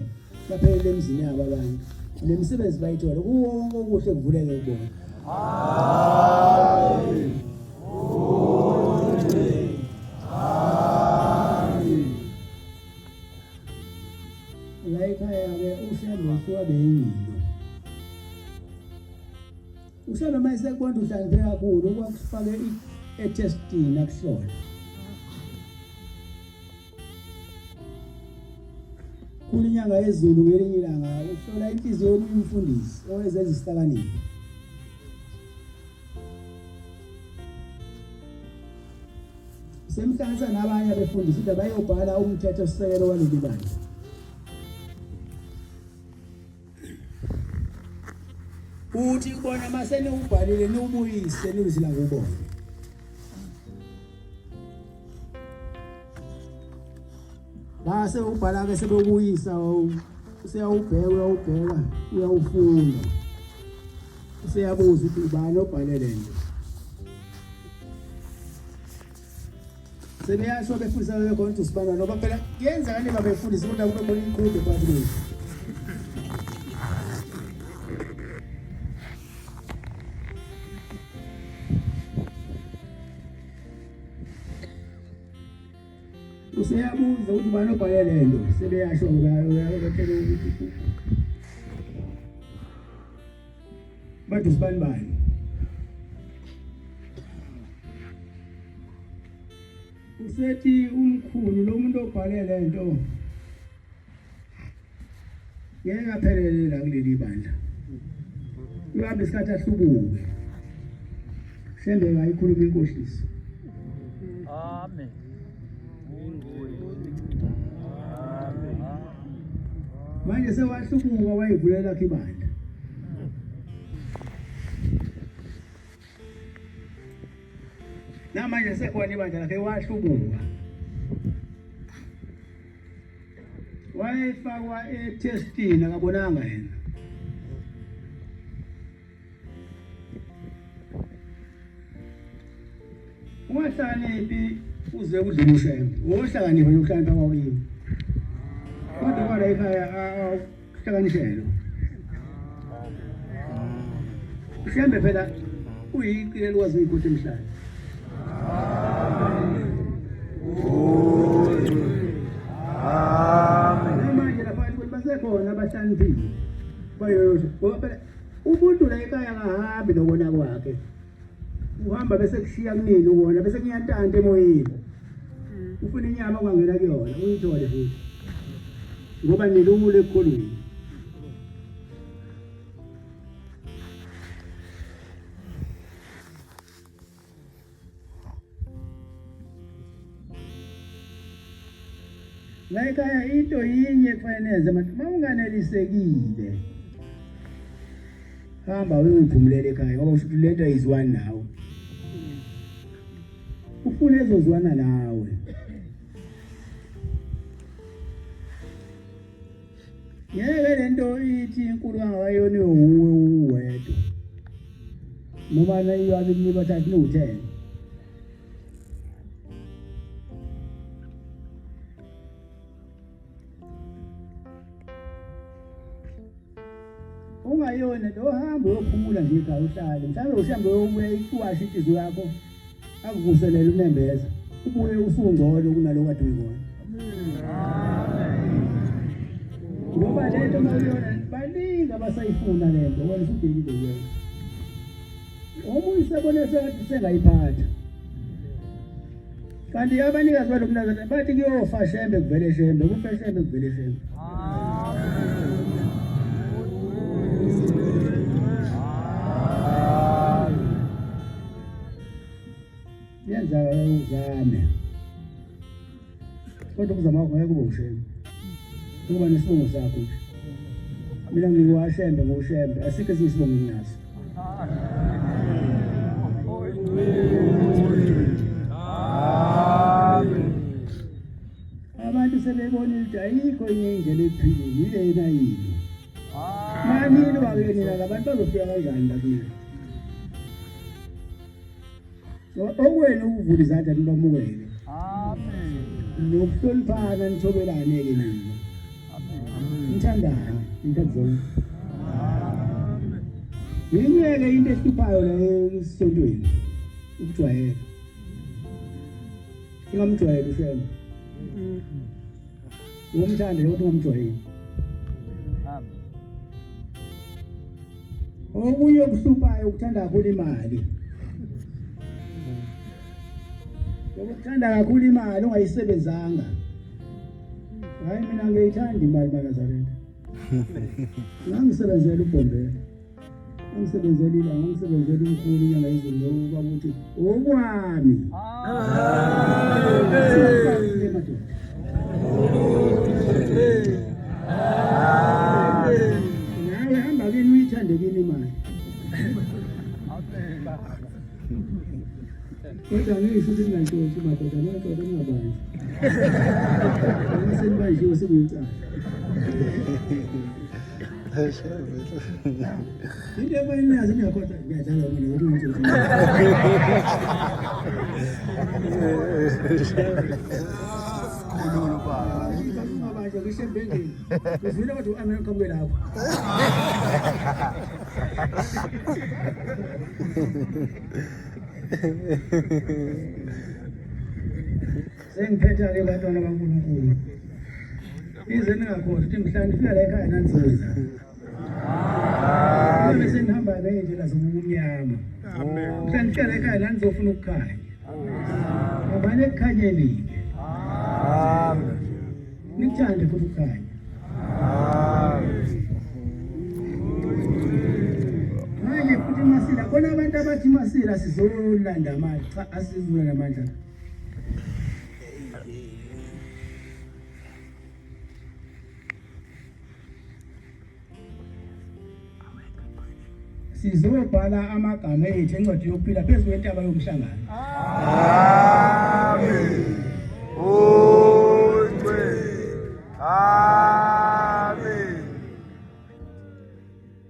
baphelele emzini yabo abantu. Nemisebenzi bayithola kuwo wonke okuhle kuvuleke kubona. Amen. La ekhaya ke uhlelo usuka beyingilo. Uhlelo mayise kubona uhlanze kakhulu okwakufake etesting akuhlola. Kulinyanga yezulu ngelinye ilanga uhlola inhliziyo yomfundisi owenza izihlakaniphi. Semhlanganisa nabanye abefundisi ukuthi bayobhala umthetho sisekelo waleli bandla. Uthi kubona masene ubhalile niubuyise nilizila kubona. Base ubhala ke sebebuyisa useyawubheka uyawufunda. Useyabuza ukuthi ubani obhalele nje. Sebeyasho befundisa bekhona usibana ngoba phela yenza kanje babefundisa ukuthi akube khona iqhude phakathi kwethu. Useyabuza ukuthi ubani obhalele lento sebeyasho uyabekela ukuthi bathi usibani bani. Usethi umkhulu lo muntu obhale lento ngeke aphelele la kuleli bandla. Uyabe isikhathi ahlubuke. Sembe ngayikhuluma inkohliso. Amen. Manje sewahlubuka wayivulela lakhe ibandla. Namanje sekhona ibandla lakhe wahlubuka. Wayefakwa etesting akabonanga yena. Wahlakaniphi uze udlule ushembe. Wohlakaniphi yokuhlakanipha kwakini. Kodwa kwala ekhaya awuhlakanishelo. Ushembe phela uyiqile lokwazi ikhothi emhlanje. Manje lapha abantu basekhona abahlaniphile. Bayosho ngoba phela umuntu la ekhaya akahambi nokona kwakhe. Uhamba bese kushiya kunini ukona bese kuyantanta emoyeni. Ufuna inyama kwangena kuyona uyithole futhi. Ngoba nilumule ekholweni. La ekhaya into yinye kufanele mawunganelisekile. Hamba uyoyiphumulela ekhaya ngoba usho ukuthi lento ayizwani nawe. Ufuna ezozwana nawe. Ngeke lento ithi inkulu angayona uwedwa. Noma nayo abini bathathu no10. Ungayona lo hamba uyophumula nje ekhaya uhlale. Mhlawumbe uhambe uyobuya ikwasha inhliziyo yakho akuvuselele unembeza. Ubuye usungcono kunalo kade uyibona. Ngoba lento mayona baningi abasayifuna lento wena usudelile yena. Omunye sebone sengayiphatha. Kanti abanikazi balokunaza bathi kuyofa shembe kuvele shembe kufa shembe kuvele shembe. Yenza uzame. Kodwa ukuzama kwakho ngeke kube ushembe. Kuba nesibongo sakho nje. Mina ngiwashembe ngoshembe asikho isibongo nginaso. abantu sebebonile ukuthi ayikho enye indlela ephilile yilena yini. Manini bakenina labantu bazofika kanjani lapho? Okwena ukuvula izandla nibamukele. Amen. Nokuhloniphana nithobelane ke nina. Amen. Nithandane, nithandane. Amen. Yingeke into ehluphayo la esontweni. Ukujwayela. Ingamjwayela ushela. Umthande ukuthi ungamjwayeli. Amen. Okunye okuhluphayo ukuthanda kakhulu imali. Ukuthanda kakhulu imali ungayisebenzanga. Hayi mina ngiyithanda imali bakaZareta. Ngangisebenzela uBombela. Ngisebenzela ila, ngisebenzela umkhulu inyanga izolo ukuthi okwami. Nawe hamba kini uyithande kini imali. Kodwa ngisho ukuthi ngantshontsha madoda nonke ngabanje. Senibanje sekuyitsala. Into ebayinazi ngiyakhoda ngiyadlala mina ukuthi ngitshontsha. Ngilolo baba. Ngabanje kushembengeni. Kuzwile ukuthi uAmen kambe lapho. Sengiphetha ke bantwana baNkulunkulu. Ize ningakhohle ukuthi mhlawumbe fika la ekhaya nanisiza. Amen. Senihamba ngey'ndlela zobumnyama. Amen. Mhlawumbe fika la ekhaya la nizofuna ukukhanya. Ngabane ekukhanyeni. Amen. Nikuthande futhi ukukhanya. Amen. Manje futhi masila khona abantu abathi masila sizolanda amandla cha asizula namandla. Sizobhala amagama ethu encwadi yokuphila phezulu kwentaba yomhlangano. Amen. Amen.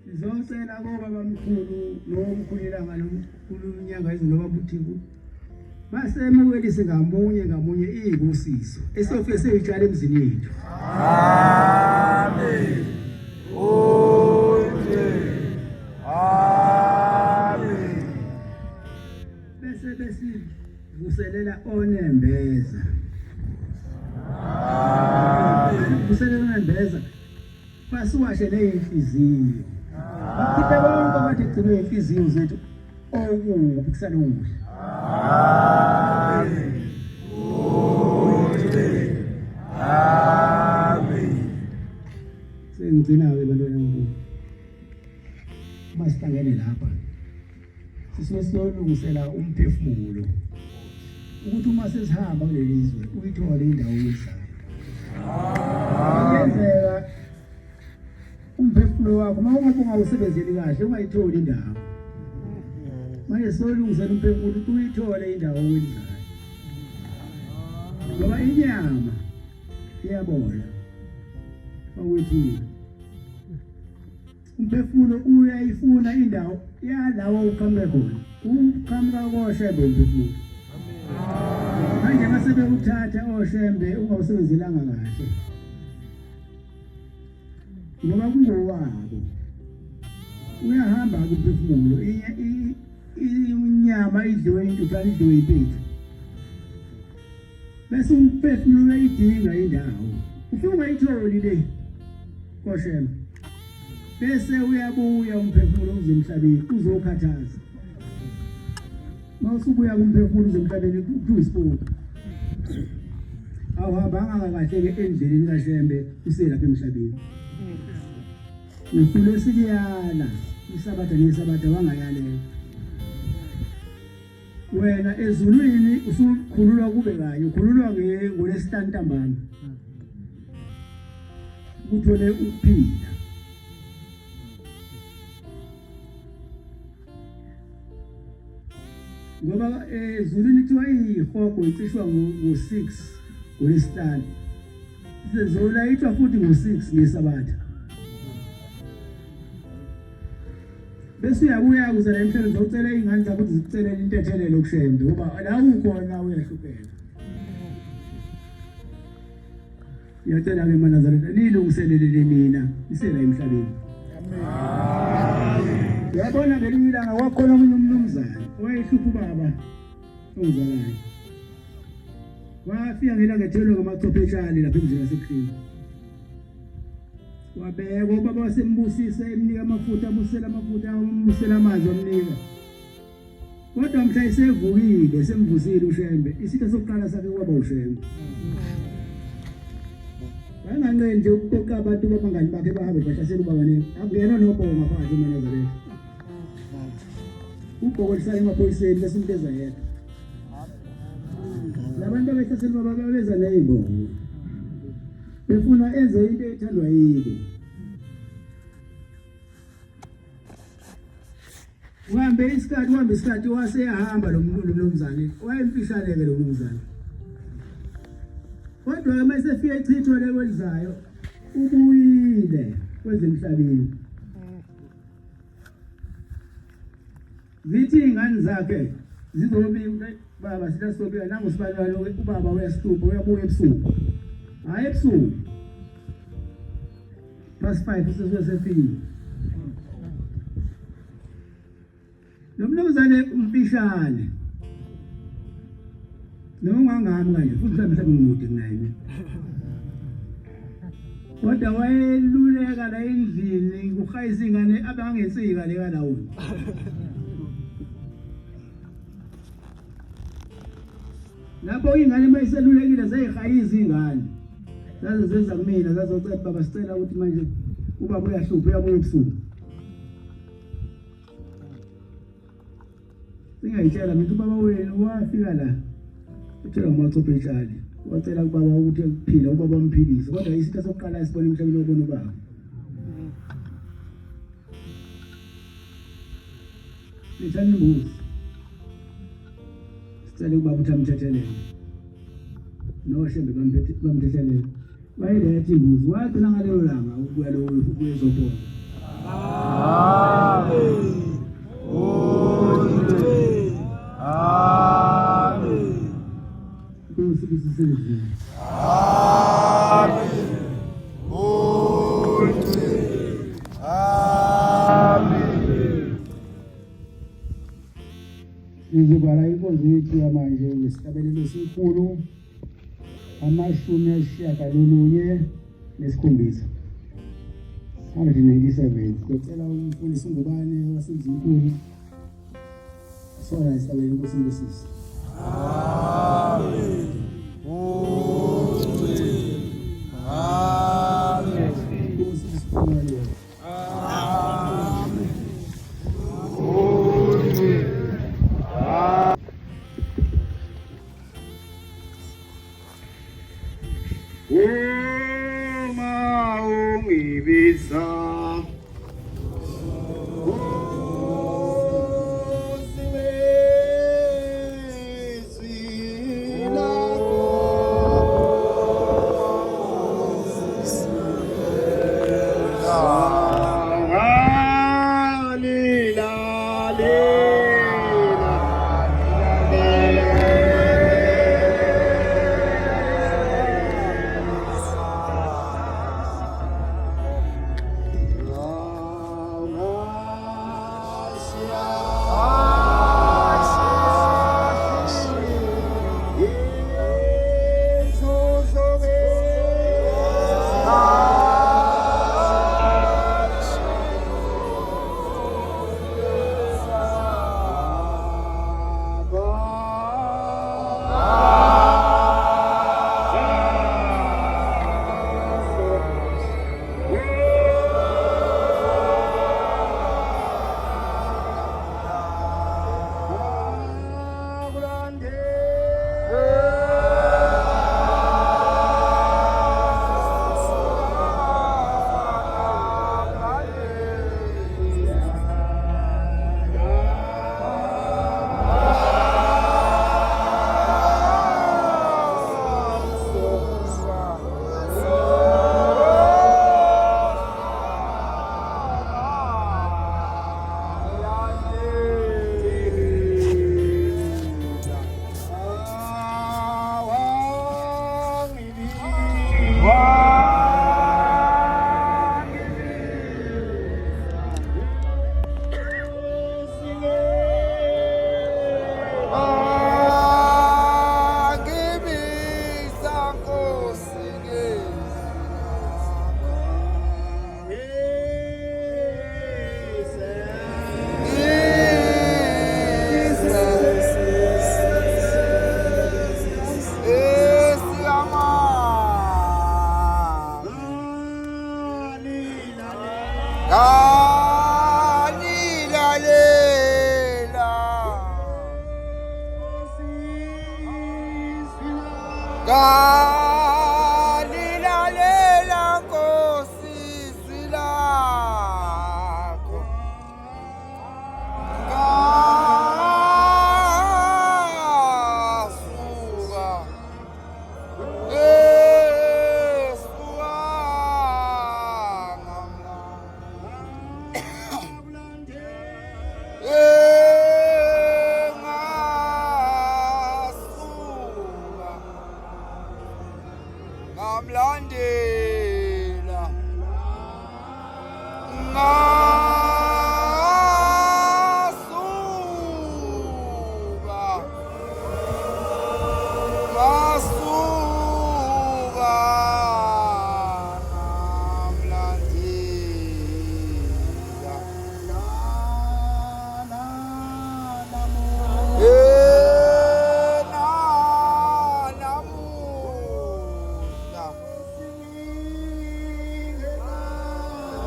Sizocela ngoba bamkhulu nomkhulilanga nomkhulu unyanga izinoba buthiko. Basemukelise ngamunye izibusiso esofike seyitshala emzini yethu. Amen. Amen. Bese vuselela onembeza. Amen. Vuselela onembeza. Basuwashe neyinhliziyo. Bakhiphe bonke abathi gcine inhliziyo zethu okubi kusalungile. Amen. Amen. Sengigcina ke bantwana bonkulu. Masihlangene lapha. Sisiyolungisela umphefumulo. Ukuthi uma sesihamba kulelizwe uyithole indawo yokudlala. Yenzeka umphefumulo wakho uma ungawusebenzeli kahle ungayitholi indawo. Manje solungisela umphefumulo uyithole indawo yokudlala. Ngoba inyama iyabola. Awuthi umphefumulo uyayifuna indawo yalawo uqhamuke khona. Uqhamuka koshembe umphefumulo. Manje masebe uthatha oshembe ungawusebenzelanga kahle. Ngoba kungowabo. Uyahamba umphefumulo inyama idliwe intuthu idliwe impethu. Bese umphefumulo uyayidinga indawo. Ufuna ungayitholi le koshembe. Bese uyabuya umphefumulo uzemhlabeni uzokhathaza. Mawusubuya umphefumulo uzemhlabeni kuyisipoka. Awuhambanga kahle ke endleleni kaShembe uselapha emhlabeni. Usulo sikiyala isabatha nesabatha wangayalela. Wena ezulwini usukhululwa kube kanye ukhululwa ngolesihlanu ntambama. Uthole ukuphila. Ngoba ezulwini kuthiwa ihogo icishwa ngo6 ngolesihlanu. Sizolayitshwa futhi ngo-6 ngesabatha. Bese uyabuya kuze la emhlabeni uzocela izingane zakho ukuthi zikucelele intethelelo kushembe ngoba la ukhona uyahlupheka. Ngiyacela ke manazareta nilungiselele mina isela emhlabeni. Amen. Yabona ngelinye ilanga wakhona omunye umnumzane owayehlupha ubaba ongizalayo. Wafika ngelanga ethelwe ngamathophetshane lapha emzini waseKristu. Wabeka ubaba wasembusisa emnika amafutha abusela amafutha ambusela amanzi amnika. Kodwa mhla isevukile semvusile ushembe isitha sokuqala sakhe kwaba ushembe. Banganqe nje ukuqoqa abantu babangani bakhe bahambe bahlasela ubaba nini. Akungena nobonga phakathi eManazareta. Ubhoko lisaya emaphoyiseni lesimteza yedwa. Labantu abahlasela ubaba babeza nezibongo. Befuna enze into ethandwa yibo. Uhambe isikhathi waseyahamba lo mnumzane. Wayemfishaleke lo mnumzane. Kodwa mase efika echithwa lekwelizayo ubuyile kwezemhlabeni. Zithi ingane zakhe zizobika baba sitha sobika nangu sibalwa lo ubaba uyasihlupa uyabuya ebusuku. Hayi ebusuku. +5 sesefile. Lo mnumzane umfishane. Noma ngami kanje futhi mhlawumbe ngimude kunaye. Kodwa wayeluleka la endlini kuhayisa ingane abangensika leka lawo. Lapho ingane mayiselulekile zayihayiza ingane. Zaze zenza kumina zazocela baba sicela ukuthi manje ubaba uyahlupha uyabuya ebusuku. Singayitshela mina ubaba wenu wafika la. Utshela ngamathophetshane. Wacela kubaba ukuthi ukuphila ubaba umphilise. Kodwa isitha sokuqala isibone emhlabeni wobona ubaba. Lithani imbuzi. Sicela ubaba ukuthi amthethelele. Noshembe bamthethelele. Bayilethe imbuzi wathi nangaleyo langa ukuya lo kuyezobona. Amen. Amen. Nkosi kusisizwe. Amen. Amen. Ngizobala inkonzo yethu yamanje ngesigabelelo esikhulu 97. 197. Ngicela umfundisi ungubane wasenzinkulu. Sona isabelo inkosi ngosisi. Amen. Amen. Uma ungibisa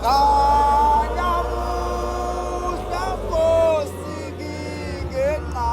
Kanamuhla Nkosi ngingenqa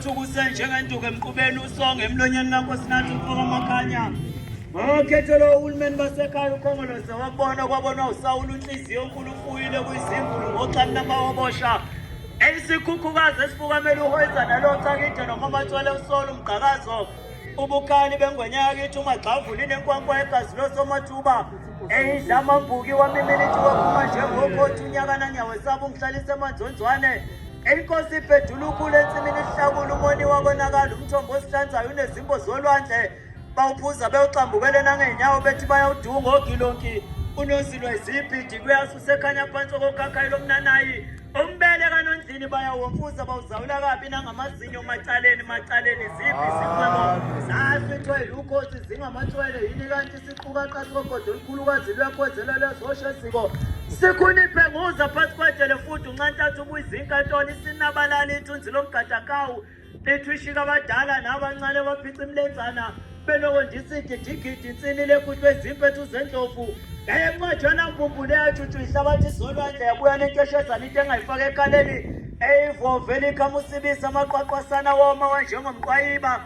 Thukuse njengenduku emqubeni usonge emlonyeni kaNkosinathi uMfoka Makhanya. Ngokhetho lo uhulumeni basekhaya uKhongolose wakubona kwabona uSawule unhliziyo enkulu ufuyile kuyizimvulu ngoxani namawobosha. Isikhukhukazi esifukamela uHoyza naloCakide noMamatswele usolo umgqakazo. Ubukhali bengwenya yakithi umagxavuli nenkwankwa egazi losomathuba. Eyidla amabhuki wamimilithi waphuma njengokhothi unyaka nanyawo esaba umhlalise emanzonzwane. Inkosi iphendula ukhulu ensimini ihlakula umoni wabonakala umthombo osihlanzayo unezimbo zolwandle. Bawuphuza bewuxambukele nangeenyawo bethi bayawudunga ogilonki. Unozilwa izibhidi kuyasusa ekhanya phansi kokhakhayi lomnanayi. Umbele kaNondlini bayawomfuza bawuzawula kabi nangamazinyo macaleni ziphi isiqwebo. Zasithwe ilukhosi zingamatswele yini kanti isiqukaqa sogodo olukhulukazi luyakhozela lezosho siko. Sikhuniphe nguza phansi kwedele futhi uncantathu ubuyizinkantolo isinabalala ithunzi lomgadakawu. Lithwishika abadala nabancane baphica imlenzana. Beloko ndisigidigidi insini lekhuhlwe ezimphethu zendlovu. Encwajana mbumbule yajuju ihlabathi izolwandle yabuya nenkeshezana into engayifaka ekaleni. Eyivovela ikhamusibisa amaqwaqwasana woma wanjengomqwayiba.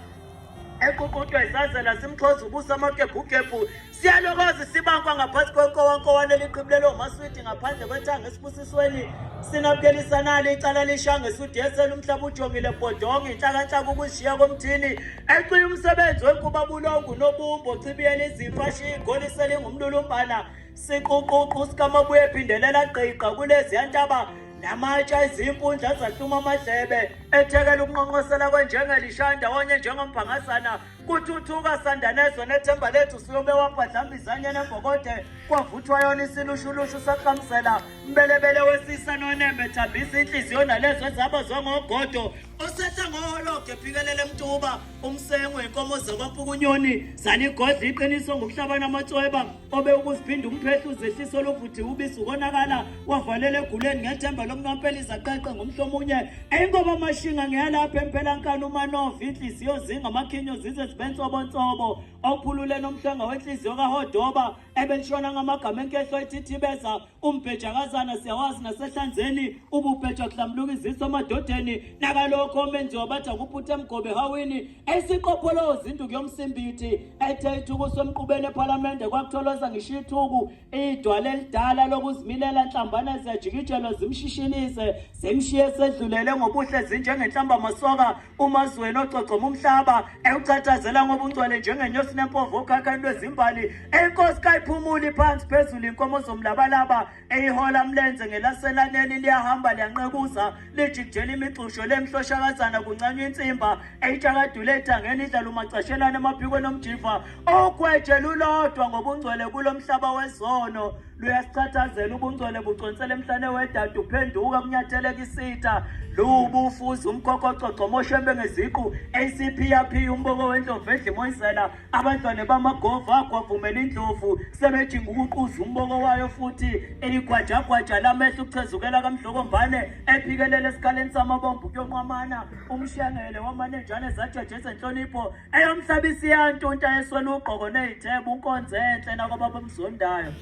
Eququtwa isazela simxhoza ubusa amagebhugebhu. Siyalokoza sibankwa ngaphansi kwenkowankowane eliqhibulelo umaswidi ngaphandle kwethanga esibusisweni. Sinabukelisanali icala lishange esudiyesela umhlaba ujongile bhodongo inhlakanhlaka ukuzishiya komthini. Ecuya umsebenzi wenkuba bulongu nobumbo cibiyela izimfashi igoli selingumlulumbana. Siquququ sikamabuye ephindelela gqiqa kulezi yantaba. Namatsha izimpundla zahluma amadlebe ethekela ukunqonqosela kwenjengelishanda onye njengomphangazana kuthuthuka sandanezo nethemba lethu siyobe wabhadlambizanye nembokode kwavuthwa yona isilushulushu saqhamsela mbelebele wesisa nonembe thambisa inhliziyo nalezo ezabazwa ngogodo osetha ngologe ephikelele emtuba umsengwe inkomo zakwampukunyoni zanigodla iqiniso ngokuhlabana amatsweba obe ukuziphinda umphehla uzehliso lovuthi ubisi ukonakala wavalela eguleni ngethemba lomnqampela izaqeqe ngomhlomunye eyingoba amashinga ngeyalapha empelankani umanovi inhliziyo zingamakhinyo zize zibensobonsobo okukhulule nomhlanga wenhliziyo kaHodoba ebelishona ngamagama enkehlo ethithibeza umbhejakazana siyawazi nasehlanzeni ububheja kuhlamluka iziso amadodeni nakalokho omenziwa bathi akuphuthe emgobe hawini esiqopholo zinduku yomsimbithi ethe ithuku somqubeni eParliament kwakutholoza ngishithuku idwala elidala lokuzimilela nhlambana ziyajikijelo zimshishinise zemshiye sedlulele ngobuhle zinjengenhlamba masoka umazweni ococoma umhlaba ewucathazela ngobungcwele njengenyosi nempovu okhakhani lwezimbali enkosi kayiphumuli phansi phezulu inkomo zomlabalaba eyihola mlenze ngelaselaneni liyahamba liyanqekuza lijikijela imixusho lemhloshakazana kuncanywa insimba eyitshakadule ethangeni idlala umacashelana emaphikweni omjiva ogweje lulodwa ngobungcwele kulo mhlaba wezono luyasichathazela ubungcwele buconsela emhlane wedada uphenduka kunyatheleka isitha lubufuza umkhokhococo moshembe ngeziqu ACPP umboko wendlovu edla imoyizela abantwana bamagova kwavumela indlovu sebejinga ukuquza umboko wayo futhi eyigwajagwaja lamehlo ukuchezukela kamhlokombane ephikelele esikaleni samabombu kuyonqamana umshangele wamanenjane zajeje ezenhlonipho eyomhlabisi yantunta yeswela ugqoko nezithebe unkonzo enhle nakwababa emzondayo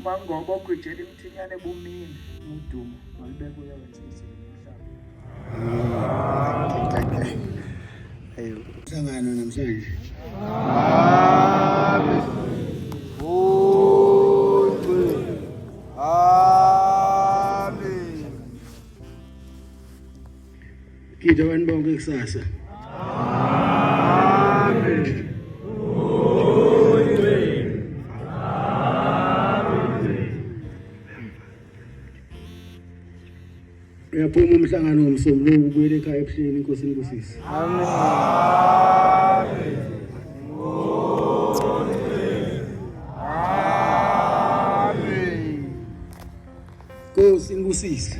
mangobo kwijela imthinyane bumini udumo walibeka uyawenza Hlangano namhlanje. Amen. Amen. Kita abantu bonke kusasa. Amen. Uyaphuma umhlangano ngomsombuluko ubuyele ekhaya ebuhleni inkosi inkosisi. Amen. Inkosi inkosisi.